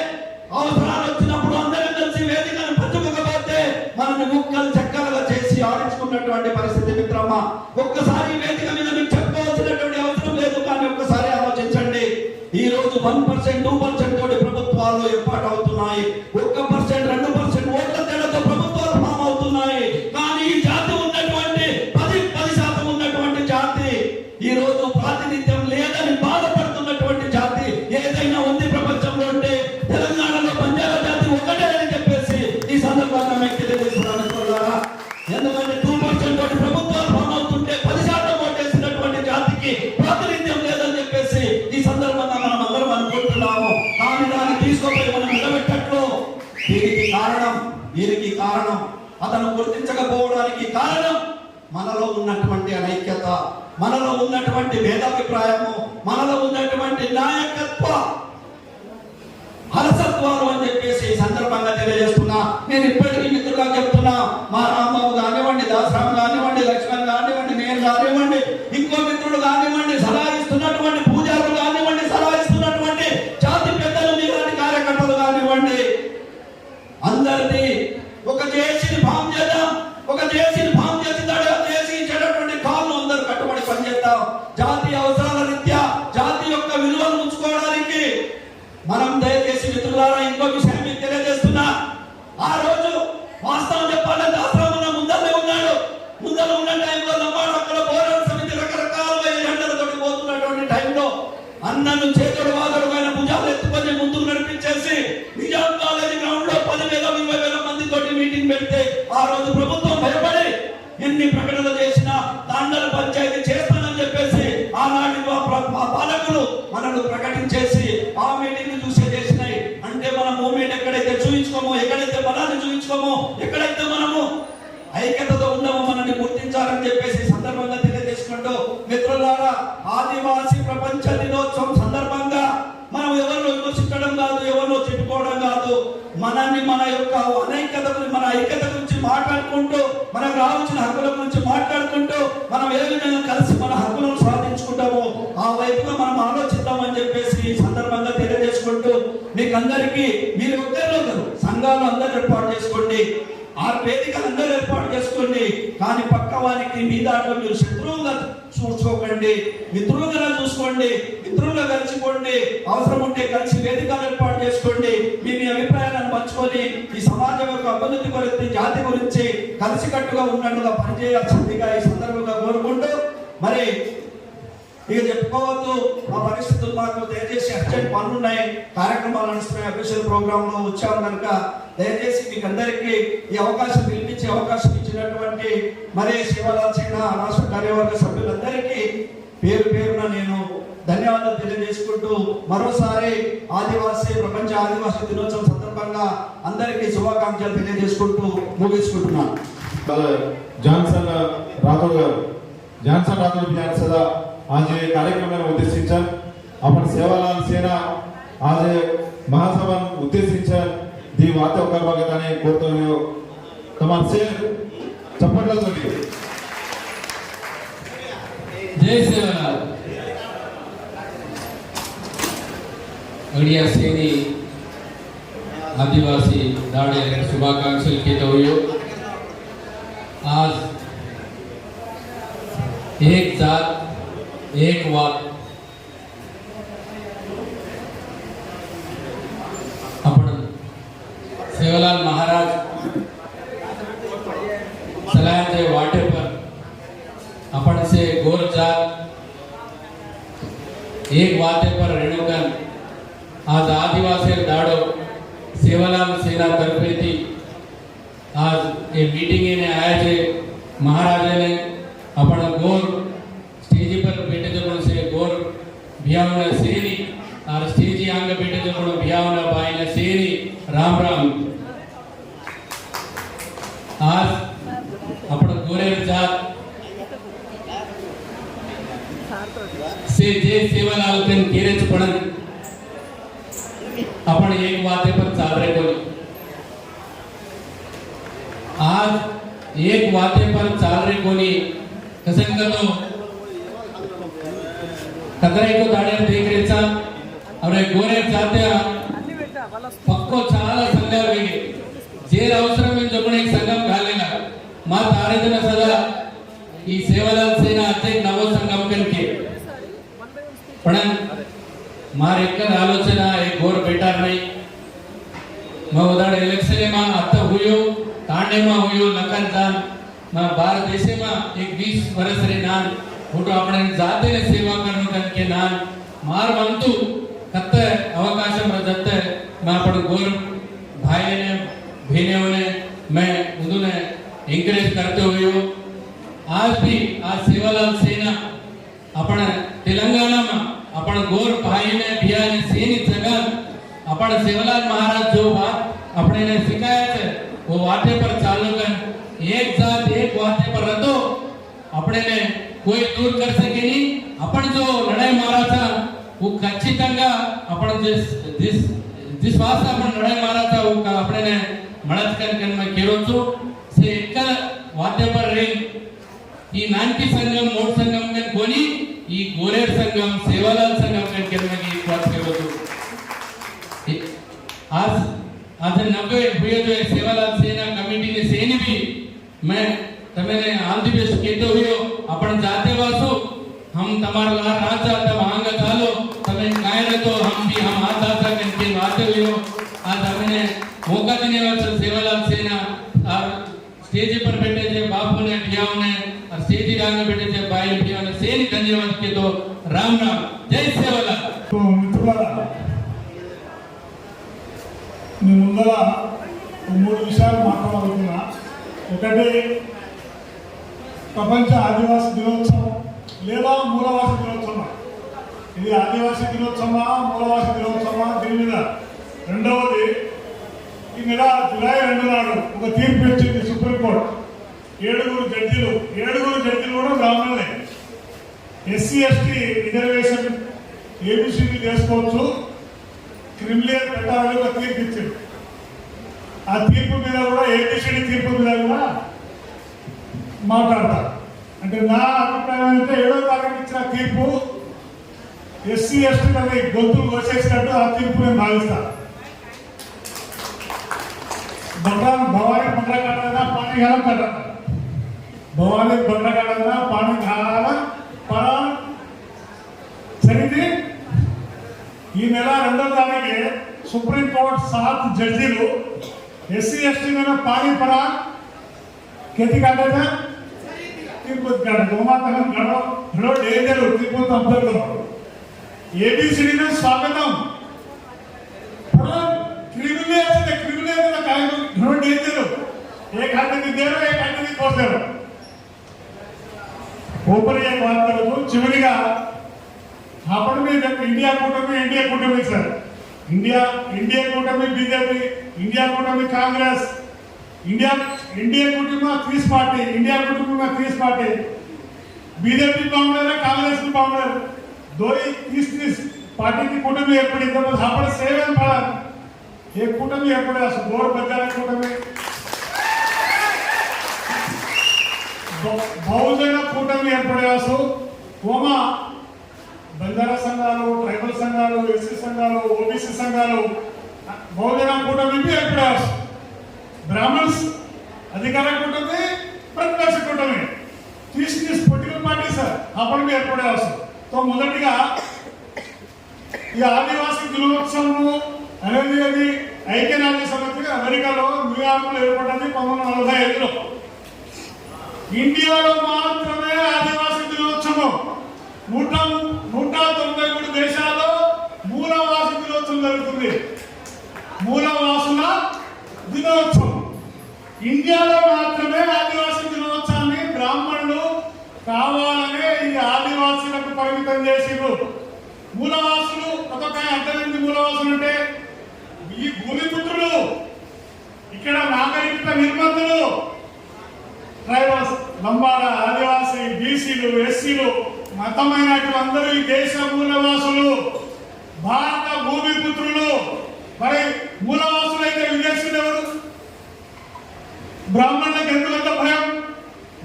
అవసరాలు వచ్చినప్పుడు అందరం కలిసి వేదికను పంచుకోకపోతే మనల్ని ముక్కలు చెక్కలుగా చేసి ఆడించుకున్నటువంటి పరిస్థితి మిత్రమా. ఒక్కసారి వేదిక మీద మీకు చెప్పుకోవాల్సినటువంటి అవసరం లేదు. కానీ ఒక్కసారి ఆలోచించండి. ఈ రోజు 1%, 2% తోటి ప్రభుత్వాలు ఏర్పాటు అవుతున్నాయి. 1%, 2% ఓట్ల తేడాతో ప్రభుత్వాలు ఫామ్ అవుతున్నాయి. కానీ ఈ జాతి ఉన్నటువంటి 10% ఉన్నటువంటి జాతి ఈ రోజు ప్రాతినిధ్యం లేదని బాధపడుతున్నటువంటి జాతి ఏదైనా ఉంది ప్రపంచంలో అంటే తెలంగాణలో బంజారా జాతి ఒకటే అని చెప్పేసి ఈ సందర్భంగా మీకు తెలియజేస్తున్నాను. ఎందుకంటే 2% తోటి ప్రభుత్వాలు ఫామ్ అవుతుంటే 10% ఓటేసినటువంటి జాతికి ప్రాతినిధ్యం లేదని చెప్పేసి ఈ సందర్భంగా మనం అందరం అనుకుంటున్నాము. కానీ దాన్ని తీసుకుపోయి మనం నిలబెట్టట్లు దీనికి కారణం అతను గుర్తించకపోవడానికి కారణం మనలో ఉన్నటువంటి అనైక్యత, మనలో ఉన్నటువంటి భేదాభిప్రాయము, మనలో ఉన్నటువంటి నాయకత్వ అలసత్వాలు అని చెప్పేసి ఈ సందర్భంగా తెలియజేస్తున్నా. నేను ఇప్పటికీ మిత్రులుగా చెప్తున్నా, మా రాంబాబు కానివ్వండి, దాసరాం కానివ్వండి, లక్ష్మణ్ కానివ్వండి, నేను కానివ్వండి, ఇంకో మిత్రులు కానివ్వండి, సలహా ఇస్తున్నటువంటి పూజారులు కానివ్వండి, సలహా ఇస్తున్నటువంటి జాతి పెద్దలు మీలాంటి కార్యకర్తలు కానివ్వండి, అందరినీ ఒక జేఏసీని ఫామ్ చేద్దాం. ఒక జేఏసీని ఫామ్ చేసి చేసి ఇచ్చేటటువంటి కాళ్ళు అందరూ కట్టుబడి పనిచేద్దాం. జాతీయ అవసరాల రీత్యా జాతి యొక్క విలువలు ఉంచుకోవడానికి మనం దయచేసి మిత్రులారా ఇంకో విషయం మీకు తెలియజేస్తున్నా. ఆ రోజు వాస్తవం చెప్పాలంటే దాసరాం ముందర ఉన్న టైంలో లంబాడక్కల పోరాట సమితి రకరకాల ఎజెండాలతో పోతున్నటువంటి టైంలో మీటింగ్ పెడితే ఆ రోజు ప్రభుత్వం భయపడి ఎన్ని ప్రకటనలు చేసినా తాండల పంచాయతీ చేస్తానని చెప్పేసి ఆనాటి పాలకులు మనల్ని ప్రకటించేసి ఆ మీటింగ్ చూసే చేసినాయి. అంటే మన మూమెంట్ ఎక్కడైతే చూపించుకోమో, ఎక్కడైతే బలాన్ని చూపించుకోమో, ఎక్కడైతే మనము ఐక్యతతో ఉండమో మనల్ని గుర్తించాలని చెప్పేసి సందర్భంగా తెలియజేసుకుంటూ, మిత్రులారా, ఆదివాసీ ప్రపంచ దినోత్సవం సందర్భంగా మనం ఎవరిలో విమర్శించడం కాదు, ఎవరిలో చెప్పుకోవడం కాదు, మనల్ని మన యొక్క అనైక్యత గురించి, మన ఐక్యత గురించి మాట్లాడుకుంటూ, మనకు రావాల్సిన హక్కుల గురించి మాట్లాడుకుంటూ, మనం ఏ విధంగా కలిసి మన హక్కులను సాధించుకుంటామో ఆ వైపుగా మనం ఆలోచిద్దామని చెప్పేసి ఈ సందర్భంగా తెలియజేసుకుంటూ, మీకు అందరికీ మీరు ఒక్కరిలో సంఘాలు అందరూ ఏర్పాటు చేసుకోండి, ఆ వేదికలు అందరూ ఏర్పాటు చేసుకోండి. కానీ పక్క వారికి మీ దాంట్లో మీరు శత్రువుగా చూసుకోకండి, మిత్రులుగా చూసుకోండి, మిత్రులుగా కలిసిపోండి. అవసరం ఉంటే కలిసి వేదికలు ఏర్పాటు చేసుకోండి. మీ అభిప్రాయాలను పంచుకొని ఈ సమాజం యొక్క అభివృద్ధి గురించి, జాతి గురించి కలిసికట్టుగా ఉన్నట్టుగా పనిచేయాల్సిందిగా ఈ సందర్భంగా కోరుకుంటూ, మరి ఇక చెప్పుకోవద్దు, మా పరిస్థితులు మాకు దయచేసి అర్జెంట్ పనులు ఉన్నాయి, కార్యక్రమాలు నడుస్తున్నాయి, అఫీషియల్ ప్రోగ్రామ్ లో వచ్చాము కనుక దయచేసి మీకు అందరికీ ఈ అవకాశం పిలిపించే అవకాశం ఇచ్చినటువంటి మరి శివలాల్ సేన రాష్ట్ర కార్యవర్గ సభ్యులందరికీ పేరు పేరున నేను ధన్యవాదాలు తెలియజేసుకుంటూ, మరోసారి ప్రపంచ ఆదివాసీ దినోత్సవం సందర్భంగా అందరికీ శుభాకాంక్షలు తెలియజేసుకుంటూ ముగించుకుంటున్నాను. जॉनसन राठोड गारू, जॉनसन राठोड बिहार सदा आज ये कार्यक्रम में उद्देशिंचन आपण सेवालाल सेना आज महासभा उद्देशिंचन दी वातो करवागताने कोरतो तमाम से चप्पटलतोटी जय सेवालाल अड़िया सेनी आदिवासी दाड़े शुभाकांक्षल कहते हुए आज एक जात एक वाक अपन सेवालाल महाराज सलाह वाटे पर अपन से गोर जात एक वाटे पर रेणुकन आज आदिवासी दाड़ो सेवालाल सेना तरफे थी आज ये मीटिंग ने आया थे महाराज ने अपन गोर स्टेज पर बैठे जो से गोर भियावना सेनी और स्टेज आंग बैठे जो भियावना बाईना सेनी राम राम। आज अपन गोरेर जात से जे सेवालाल कन केरेच पड़न अपन एक वाते पर चाल रहे बोली आज एक वाते पर चाल रहे कोणी कसंगतो कदरे को दाड़े देख रेचा और गोरे जाते पक्को चाला संघाल वेगे जे అవసరం में जोगणे एक संगम घालेगा मा तारे दिन सदा ఈ సేవలాల్ సేన అధ్యక్ష నవో సంగम करके पण मार एक आलोचना एक गोर बेटा नहीं मैं उदाड़ इलेक्शन में अत हुयो तांडे में हुयो लखन जान मैं भारत देश में एक 20 वर्ष रे नान फोटो अपने जाते ने सेवा करने कन के नान मार वंतु कत अवकाश में जते मैं अपन गोर भाई ने बहने ने मैं उन्होंने एंकरेज करते हुए आज भी आज सेवालाल सेना अपन तेलंगाना में अपन गोर भाई ने भिया ने सेनी जगह अपन सेवालाल महाराज जो बात अपने ने सिखाया है वो वाटे पर चालू कर एक जात एक वाटे पर रहो अपने ने कोई दूर कर सके नहीं अपन जो लड़ाई मारा था वो खचिతంగా अपन जिस भाषा अपन लड़ाई मारा था वो अपने ने मळचकन कन में केरोचो से एक वाटे पर रे ఈ నాంటి సంఘం మోడ్ సంఘం కన్ కోని ఈ గోరేర్ సంఘం సేవాలాల్ సంఘం कन के में एक बात केरोचो आज आज 90 हुए जो सेवालाल सेना कमेटी ने सेनी भी मैं तमेने ऑल द बेस्ट कहते हुए अपन जाते वासो हम तमार लार राजा तब आंग चालो तमे काय रहतो हम भी हम आधा करके बातें हुए आज हमने मौका देने वाला सेवालाल सेना और स्टेज पर बैठे थे बापू ने भियाओ ने और स्टेज आंग बैठे थे भाई भियाओ ने सेनी धन्यवाद के तो राम राम जय सेवालाल। तो मित्रुलारा మీ ముందర 3 విషయాలు మాట్లాడాలనుకున్నా. ఒకటి ప్రపంచ ఆదివాసీ దినోత్సవం లేదా మూలవాసి దినోత్సవం. ఇది ఆదివాసీ దినోత్సవమా మూలవాసి దినోత్సవమా దీని మీద. రెండవది, ఈ నెల జూలై 2 నాడు ఒక తీర్పు ఇచ్చింది సుప్రీంకోర్టు. 7 జడ్జిలు కూడా బ్రాహ్మణులే. ఎస్సీ ఎస్టీ రిజర్వేషన్ ఏబిసిడి చేసుకోవచ్చు, క్రిమినల్ పెట్టాలని ఒక తీర్పు ఇచ్చింది. ఆ తీర్పు మీద కూడా ఏబిసిడి తీర్పు మీద కూడా మాట్లాడతారు. అంటే నా అభిప్రాయం అంటే 7వ తారీఖు ఇచ్చిన తీర్పు ఎస్సీ ఎస్టీ అనే గొంతులు వచ్చేసినట్టు ఆ తీర్పు నేను భావిస్తాను. భవానీ బండ్రగాడైనా పాణిగాలం కట్టాలి, భవానీ బండ్రగాడైనా పాణిగాల పరాన్ జరిగింది. ఈ నెల 2వ తారీఖే సుప్రీంకోర్టు 7 జడ్జీలు ఎస్సీ ఎస్టీ మీద పాణి పరాన్ खेती काटे थे तिरुपति काटे तो माता हम घड़ो डेंजर तिरुपति अब्दुल करो एबीसीडी में स्वागतम पर क्रिमिनल में काय घड़ो डेंजर एक हाथ में दे रहे एक हाथ में खोस दे रहे ऊपर एक बात करो तो चिवरीगा आपण में इंडिया कूटमी सर इंडिया कूटमी बीजेपी इंडिया कूटमी कांग्रेस इंडिया कुटुंब 30 पार्टी इंडिया कुटुंब में 30 पार्टी बीजेपी कांग्रेस है कांग्रेस की कांग्रेस दो ही 30 पार्टी की कुटुंब एर्पड़ी तो बस आपण सेवन पड़ा एक कुटुंब एर्पड़े असो गोर बजारे कुटुंब बहुजन कुटुंब एर्पड़े असो ओमा बंजारा संघालू ट्राइबल संघालू एससी संघालू ओबीसी संघालू बहुजन कुटुंब भी एर्पड़े असो ब्राह्मण्स अधिकार कुटुंबे प्रतिपक्ष कुटुंबे 30 పొలిటికల్ పార్టీస్ आपण भी ఏర్పడే అవసరం. तो మొదటిగా ఈ ఆదివాసీ దినోత్సవం అనేది అది ఐక్యరాజ్య సమితి అమెరికాలో న్యూయార్క్లో ఏర్పడ్డది 1945లో. ఇండియాలో మాత్రమే ఆదివాసీ దినోత్సవం. 193 దేశాల్లో మూలవాసి దినోత్సవం జరుగుతుంది. మూలవాసుల దినోత్సవం ఇండియాలో మాత్రమే ఆదివాసీ దినోత్సవాన్ని బ్రాహ్మణులు కావాలనే ఈ ఆదివాసీలకు పరిమితం చేసిరు. మూలవాసులు ఒక్కొక్క అర్థమైంది. మూలవాసులు అంటే ఈ భూమిపుత్రులు, ఇక్కడ నాగరికత నిర్బంధులు, ట్రైబల్స్, లంబాడ, ఆదివాసీ, బీసీలు, ఎస్సీలు, మతమైనటువంటి అందరూ ఈ దేశ మూలవాసులు, భారత భూమిపుత్రులు. మరి మూలవాసులు అయితే విదేశీయులు ఎవరు? బ్రాహ్మణులకు ఎందుకంత భయం?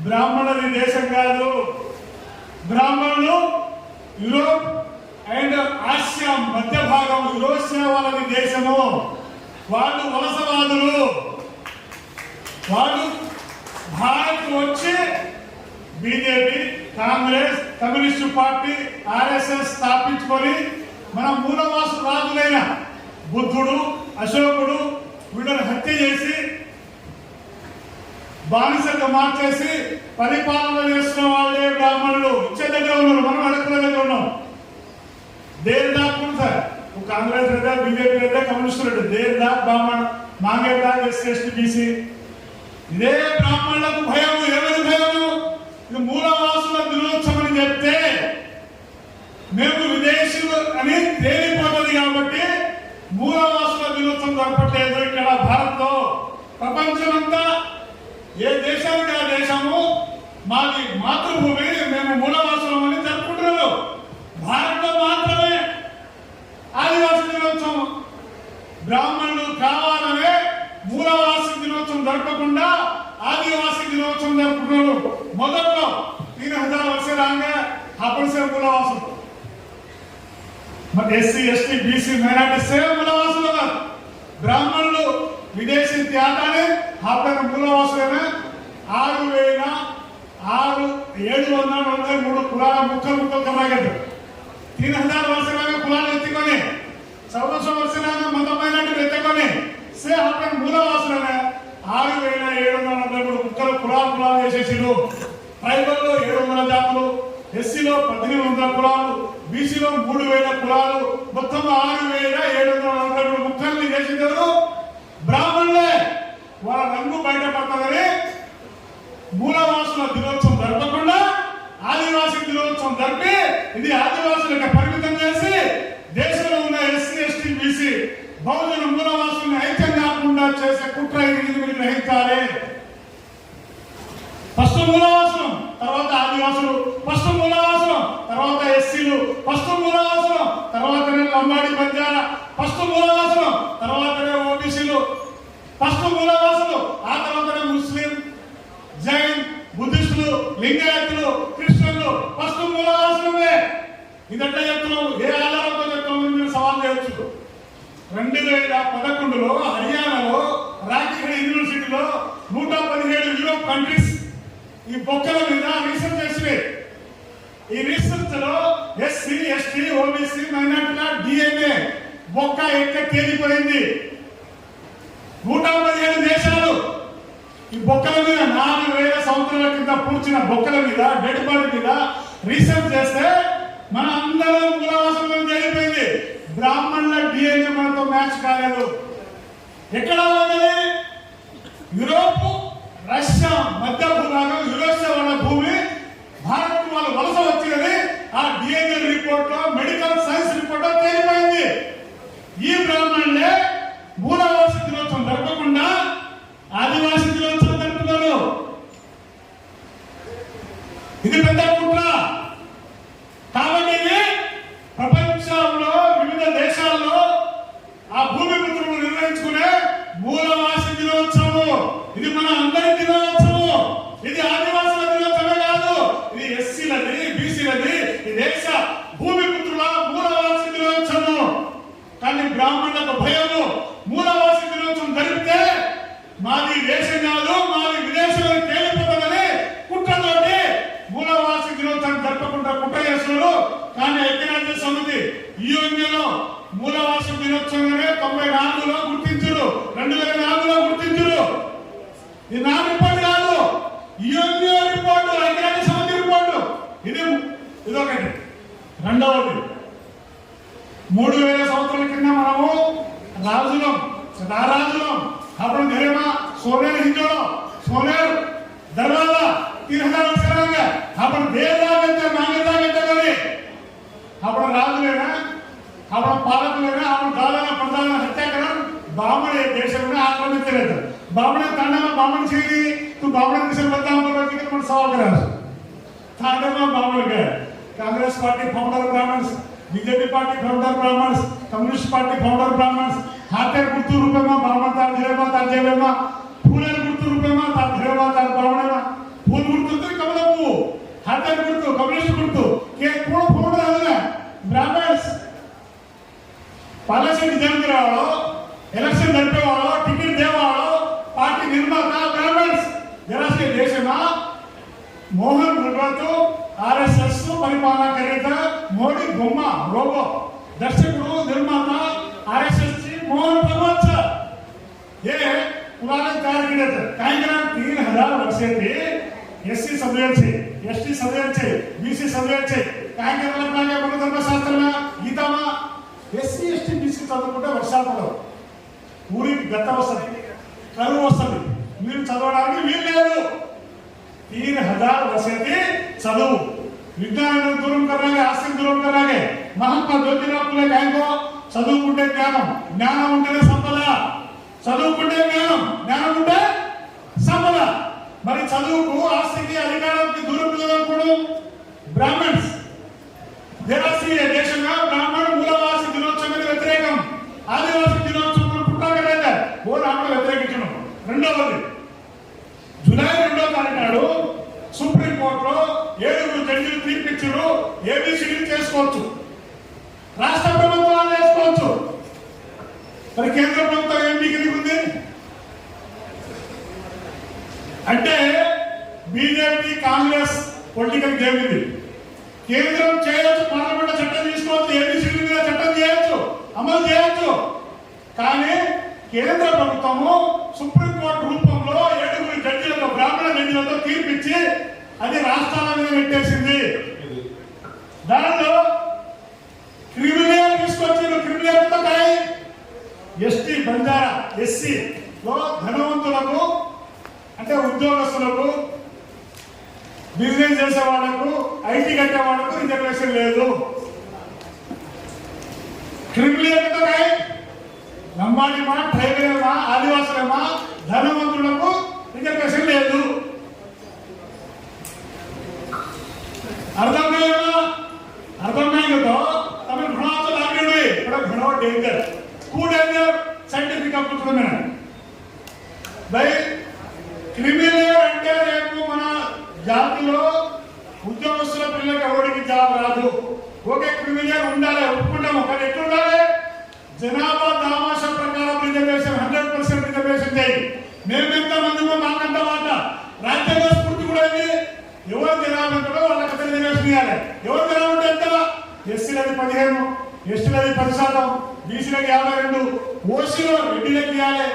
బ్రాహ్మణులు దేశం కాదు. బ్రాహ్మణులు యూరోప్ అండ్ ఆసియా మధ్య భాగం యూరోషియా వాళ్ళని దేశము. వాళ్ళు వలసవాదులు. వాళ్ళు భారత్ వచ్చి BJP, Congress, communist party, RSS స్థాపించుకొని మన మూలవాసు రాజులైన బుద్ధుడు, అశోకుడు వీళ్ళని హత్య చేసి బానిసగా మార్చేసి పరిపాలన చేస్తున్న వాళ్ళే బ్రాహ్మణులు. ఇచ్చే దగ్గర ఉన్నారు, మనం అడగల దగ్గర ఉన్నాం. దేర్ దాకా సార్ కాంగ్రెస్ లేదా బీజేపీ లేదా కమ్యూనిస్టులు దేర్ దాకా బ్రాహ్మణ మాంగే దాకా ఎస్సీ ఎస్టీ బీసీ. ఇదే బ్రాహ్మణులకు భయం. ఏమైనా భయము? ఇది మూలవాసుల దినోత్సవం అని చెప్తే మేము విదేశీయులు అని తేలిపోతుంది కాబట్టి మూలవాసుల దినోత్సవం జరపట్లేదు. ఇక్కడ భారత్ లో ప్రపంచమంతా ఏ దేశానికి ఆ దేశము మాది మాతృభూమి, మేము మూలవాసులం అని జరుపుకుంటున్నారు. భారత్ లో మాత్రమే ఆదివాసీ దినోత్సవం. బ్రాహ్మణులు కావాలనే మూలవాసి దినోత్సవం జరపకుండా ఆదివాసీ దినోత్సవం జరుపుకున్నారు. మొదట్లో 3000 वर्ष రాగా అప్పుడు సేవ మూలవాసులు. మరి ఎస్సీ ఎస్టీ బీసీ మైనారిటీ సేవ మూలవాసులు కాదు. బ్రాహ్మణులు విదేశీ త్యాగాన్ని అక్కడ మూలవాసులైన 6743 కులాల ముక్కలు కరాగదు. 3000 वर्ष రాగా కులాలు ఎత్తుకొని 1400 वर्ष రాగా మతమైనట్టు ఎత్తుకొని సే అక్కడ మూలవాసులైన 6743 ముక్కలు కులాలు చేసేసిరు. ట్రైబల్లో 700 జాతులు, ఎస్సీలో 1800 కులాలు, బీసీలో 3000 కులాలు, మొత్తం 6743 ముక్కల్ని చేసినారు బ్రాహ్మణులే. ఇది ఆదివాసులకు పరిమితం చేసి దేశంలో ఉన్న ఎస్సీ ఎస్టీ బీసీ బహుజన మూలవాసుల్ని ఐక్యం కాకుండా చేసే కుట్ర ఇది మీరు గ్రహించాలి. ఫస్ట్ మూలవాసులు, తర్వాత ఆదివాసులు, ఫస్ట్ మూలవాసులు, తర్వాత ఎస్సీలు, ఫస్ట్ మూలవాసులు, తర్వాతనే లంబాడి బంజారా, ఫస్ట్ మూలవాసులు, తర్వాతనే ఓబీసీలు, ఫస్ట్ మూలవాసులు, ఆ తర్వాతనే ముస్లిం, జైన్, బుద్ధిస్టులు, లింగాయతులు, క్రిస్టియన్లు, ఫస్ట్ మూలవాసులే. ఇదంటే చెప్తున్నాం, ఏ ఆధారంతో చెప్తున్నాం మీరు సవాల్ చేయొచ్చు. 2011లో హర్యానాలో రాకిగఢ్ యూనివర్సిటీలో 117 యూరోప్ కంట్రీస్ ఈ బొక్కల మీద రీసెర్చ్ చేసినాయి. ఈ రీసెర్చ్ లో ఎస్సీ ఎస్టీ ఓబీసీ మైనార్టీల డిఎన్ఏ బొక్క ఎక్క తేలిపోయింది. 117 దేశాలు ఈ బొక్కల మీద 4000 సంవత్సరాల కింద పూడ్చిన బొక్కల మీద డెడ్ బాడీ మీద రీసెర్చ్ చేస్తే మన అందరం మూలవాసులను తేలిపోయింది. బ్రాహ్మణుల డిఎన్ఏ మనతో మ్యాచ్ కాలేదు. ఎక్కడ ఉన్నది? యూరోప్, రష్యా మధ్య భూభాగం, యురేషియా వాళ్ళ భూమి, భారత్ వాళ్ళు వలస వచ్చినది. ఆ డిఎన్ఏ రిపోర్ట్ లో, మెడికల్ సైన్స్ రిపోర్ట్ లో తేలిపోయింది. ఈ బ్రాహ్మణులే మూలవాసి దినోత్సవం జరపకుండా ఆదివాసీ దినోత్సవం జరుపుతున్నారు. ఇది పెద్ద కుట్ర. కాబట్టి ప్రపంచంలో వివిధ దేశాల్లో ఆ భూమి పుత్రులు నిర్వహించుకునే మూలవాసి దినోత్సవం. ఇది మన అందరి దినోత్సవం. ఇది ఆదివాసుల దినోత్సవమే కాదు, ఇది ఎస్సీలది, బీసీలది, ఈ దేశ భూమి పుత్రుల మూలవాసి దినోత్సవం. కానీ బ్రాహ్మణులకు భయము, మూలవాసి దినోత్సవం జరిపితే మాది దేశం కాదు, మాది విదేశాలకు తేలిపోతుందని కుట్రతోటి మూలవాసి దినోత్సవం జరపకుండా కుట్ర చేస్తున్నారు. కానీ ఐక్యరాజ్య సమితి యుఎన్ఏలో మూలవాసి దినోత్సవంగానే 94లో గుర్తించారు, 2004లో గుర్తించారు. ఇది నా రిపోర్ట్ కాదు, యుఎన్ఏ రిపోర్టు, ఐక్యరాజ్య సమితి రిపోర్టు. ఇదొకటి. రెండవది, 3000 సంవత్సరాల కింద మనము రాజులం, రాజులం. అప్పుడు గరిమా సోనేరు హిందోళం, సోనేరు దర్వాజా 3000 वर्ष कराएंगे. अपन देर लागते मांगे लागते कभी अपन राज लेना अपन पालक लेना अपन दादा प्रधान हत्या करन बामण देश में आक्रमित रहते बामण तांडा में बामण चीरी तू बामण किसे बदनाम कर रहा है कि मन सवाल कर रहा है तांडा में बामण गए Congress party founder Brahmins BJP party founder Brahmins communist party founder Brahmins हाथे गुर्तु रूपे में बामण तार जेवे में फूले गुर्तु रूपे में तार जेवे तार बामण में फूल गुर्तु तो कमला पू हाथे गुर्तु कम्युनिस्ट गुर्तु के कोण फाउंडर है ब्राह्मण्स పాలసీ డిజైన్ చేసేవాళ్ళు ఎలక్షన్ జరిపేవాళ్ళు టికెట్ దేవాళ్ళు పార్టీ నిర్మాత బ్రాహ్మణ్స్ జరాసి దేశమా మోహన్ భగవత్ ఆర్ఎస్ఎస్ పరిపాలన కరేత మోడీ బొమ్మ రోబో దర్శకుడు నిర్మాత ఆర్ఎస్ఎస్ మోహన్ భగవత్ ये पुराने तैयार किए थे कायकरा 3000 वर्ष थे एससी सभ्य थे एसटी सभ्य थे बीसी सभ्य थे कायकरा लग्नागे मन धर्मशास्त्र में गीता में एससी एसटी बीसी చదువుకుంటే వర్షాలు పడవు ఊరికి గత వస్తుంది కరువు వస్తుంది మీరు చదవడానికి వీలు లేదు 3000 वर्षకి చదువు విజ్ఞానం దూరం కరాగే ఆస్తిని దూరం కరాగే మహాత్మా జ్యోతిరావు ఫులే కాయకో చదువుకుంటే జ్ఞానం జ్ఞానం ఉంటేనే సంపద చదువుకుంటే జ్ఞానం జ్ఞానం ఉంటే సంపద మరి చదువుకు ఆస్తికి అధికారానికి దూరం కూడా బ్రాహ్మణ్స్ దేవాసి దేశంగా బ్రాహ్మణ మూలవాసి దినోత్సవం వ్యతిరేకం ఆదివాసి దినోత్సవం పుట్టాకలేదు ఓ రాముడు వ్యతిరేకించడం రెండవది జూలై 2వ తారీఖు నాడు సుప్రీం కోర్టులో 7 జడ్జిలు తీర్పిచ్చారు ఏబిసిడి చేసుకోవచ్చు రాష్ట్ర ప్రభుత్వాలు చేసుకోవచ్చు మరి కేంద్ర ప్రభుత్వం ఏం మిగిలి ఉంది అంటే బీజేపీ కాంగ్రెస్ పొలిటికల్ గేమ్ ఇది కేంద్రం చేయొచ్చు పార్లమెంట్ చట్టం తీసుకోవచ్చు ఏబిసిడి మీద చట్టం చేయొచ్చు అమలు చేయొచ్చు కానీ కేంద్ర ప్రభుత్వము సుప్రీం కోర్టు రూపంలో 7 జడ్జిలతో బ్రాహ్మణ జడ్జిలతో తీర్పిచ్చి అది రాష్ట్రాల మీద పెట్టేసింది దానిలో క్రిమినల్ తీసుకొచ్చి క్రిమినల్ కాయ ఎస్టీ బంజారా ఎస్సీ లో ధనవంతులకు అంటే ఉద్యోగస్తులకు బిజినెస్ చేసే వాళ్ళకు, ఐటీ కట్టే వాళ్ళకు రిజర్వేషన్ లేదు. క్రిమినల్ లంబాడీమా, ట్రైబలేమా, ఆదివాసులేమా, ధనవంతులకు రిజర్వేషన్ లేదు. अर्धमें तो तमिल घुना तो लागे हुए बड़ा घुना डेंजर कू डेंजर साइंटिफिक का कुछ में भाई क्रिमिनल అంటే రేపు మన జాతిలో ఉద్యోగస్తుల పిల్లలకి ఎవరికి జాబ్ రాదు. ఓకే క్రిమినల్ ఉండాలి, ఒప్పుకుంటాము. కానీ ఎట్లా ఉండాలి? జనాభా దామాష ప్రకారం రిజర్వేషన్ 100% రిజర్వేషన్ చేయి. మేము ఎంత మందిమో మాకంత మాట. రాజ్యాంగ స్ఫూర్తి కూడా ఉంది. ఎవరు జనాభా ఉంటారో వాళ్ళకి రిజర్వేషన్ ఇవ్వాలి. ఎవరు జనాభా ఉంటే ఎంత? ఎస్సీలది 15, ఎస్టీలది 10%, బీసీలకి 52, ఓసీలో రెడ్డిలకి ఇవ్వాలి,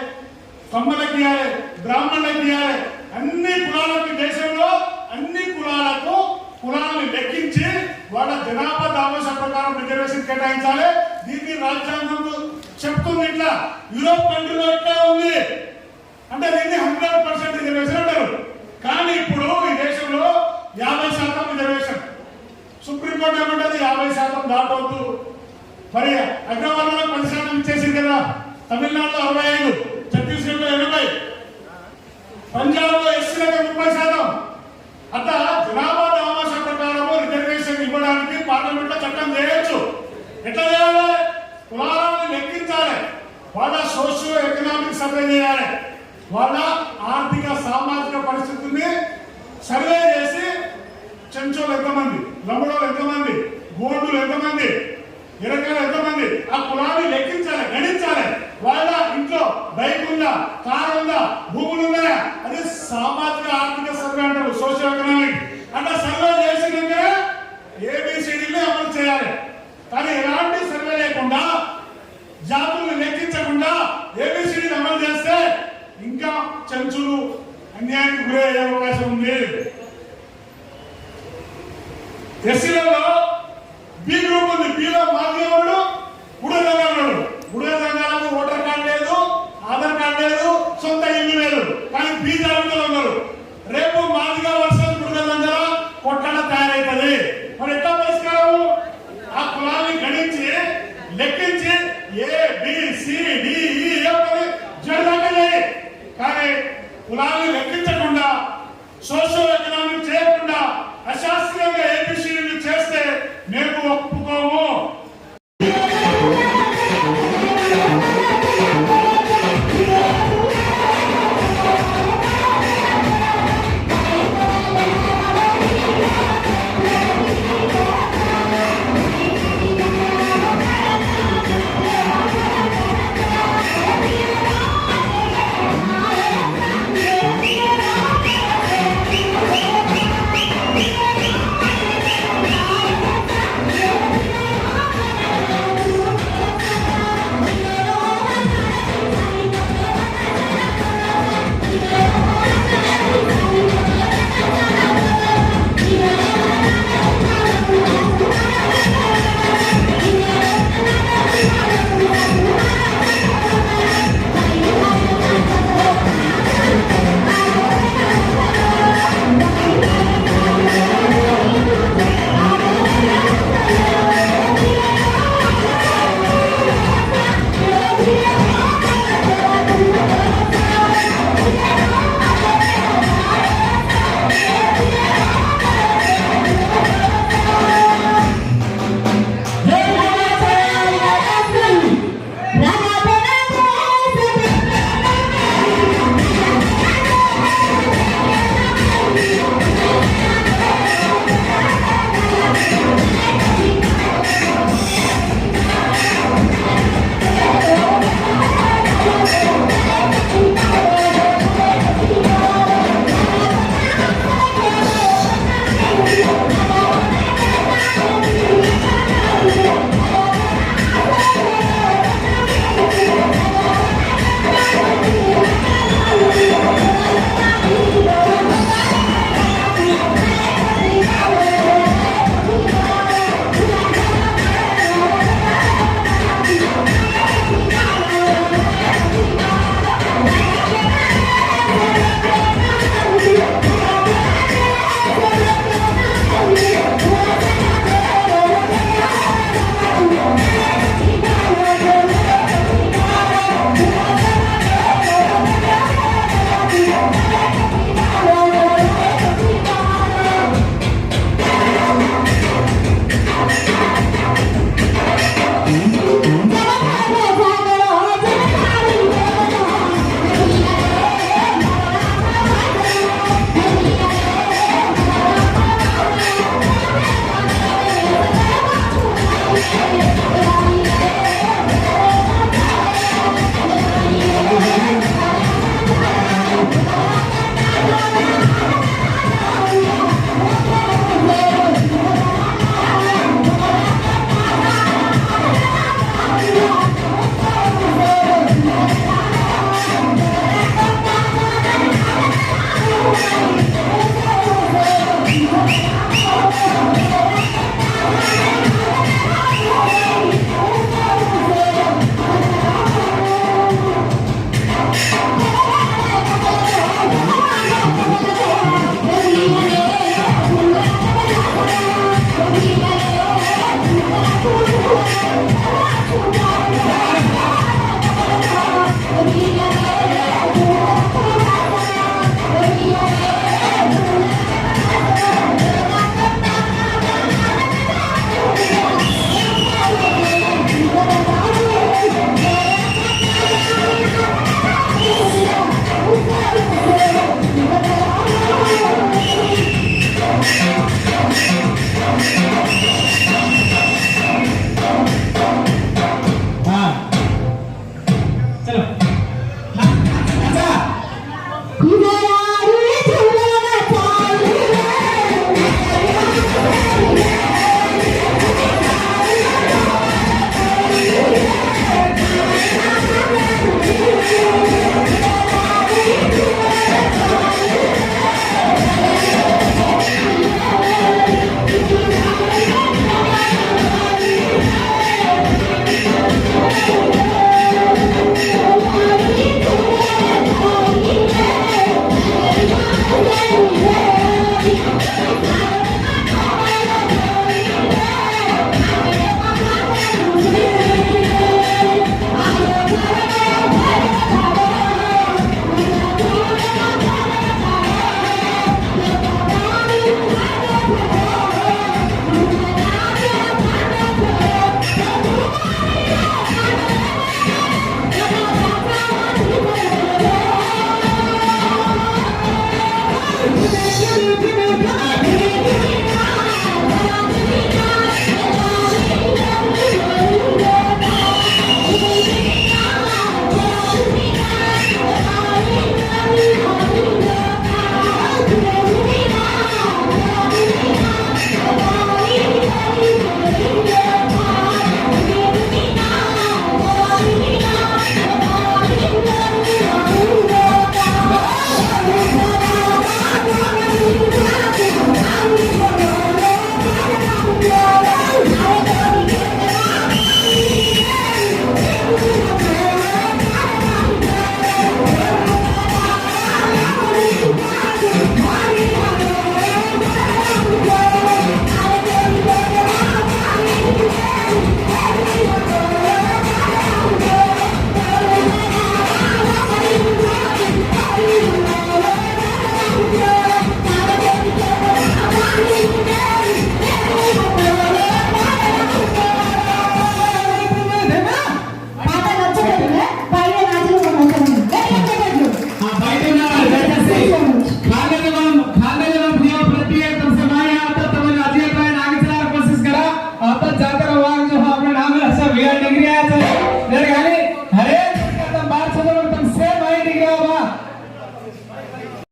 కమ్మలకి ఇవ్వాలి, బ్రాహ్మణులకి ఇవ్వాలి. అన్ని కులాలకి దేశంలో అన్ని కులాలకు కులాలను లెక్కించి వాళ్ళ జనాభా దామాష ప్రకారం రిజర్వేషన్ కేటాయించాలి. దీన్ని రాజ్యాంగం చెప్తుంది. ఇట్లా యూరోప్ కంట్రీలో ఇట్లా ఉంది. అంటే దీన్ని 100% రిజర్వేషన్ అంటారు. కానీ ఇప్పుడు ఈ దేశంలో 50% రిజర్వేషన్. సుప్రీంకోర్టు ఏమంటుంది? 50% దాటవద్దు. మరి అగ్రవర్ణాలకు 10% ఇచ్చేసింది కదా. తమిళనాడులో 65, ఛత్తీస్గఢ్లో 80, పంజాబ్లో ఎస్సీలకు 30%. అట్లా జనాభా దామాష ప్రకారం రిజర్వేషన్ ఇవ్వడానికి పార్లమెంట్ లో చట్టం చేయొచ్చు. ఎట్లా చేయాలి? కులాలను లెక్కించాలి, వాళ్ళ సోషియో ఎకనామిక్ సర్వే చేయాలి, వాళ్ళ ఆర్థిక సామాజిక పరిస్థితుల్ని సర్వే చేసి చెంచోలు ఎంతమంది, లమ్మడోలు ఎంతమంది, గోండులు ఎంతమంది, ఎరకాయలు ఎంతమంది, ఆ కులాన్ని లెక్కించాలి, గణించాలి. వాళ్ళ ఇంట్లో బైక్ ఉందా, కారు ఉందా, భూములు ఉన్నాయా, అది సామాజిక ఆర్థిక సర్వే అంటారు, సోషియో ఎకనామిక్. అట్లా సర్వే చేసినాక ఏబిసిడీని అమలు చేయాలి. కానీ ఎలాంటి సర్వే లేకుండా, జాతులను లెక్కించకుండా ఏబిసిడీని అమలు చేస్తే ఇంకా చెంచులు అన్యాయానికి గురయ్యే అవకాశం ఉంది. ఎస్సీలలో బి గ్రూప్ ఉంది. బిలో మాదిగవాడు, బుడగ సంఘాలు. బుడగ సంఘాలకు ఓటర్ కార్డు లేదు, ఆధార్ కార్డు లేదు, సొంత ఇల్లు లేదు. కానీ బి జాబితాలో ఉన్నారు. రేపు మాదిగ వర్షాలు బుడగ సంఘాల కొట్టాడ తయారైతుంది. మరి ఎట్లా పరిష్కారం? ఆ కులాన్ని గణించి లెక్కించి ABCDE జడదాకా చేయి. కానీ కులాన్ని లెక్కించకుండా, సోషల్ ఎకనామిక్ చేయకుండా అశాస్త్రీయంగా ఏబిసిడీలు చేస్తే మేము ఒప్పుకోము. విజయ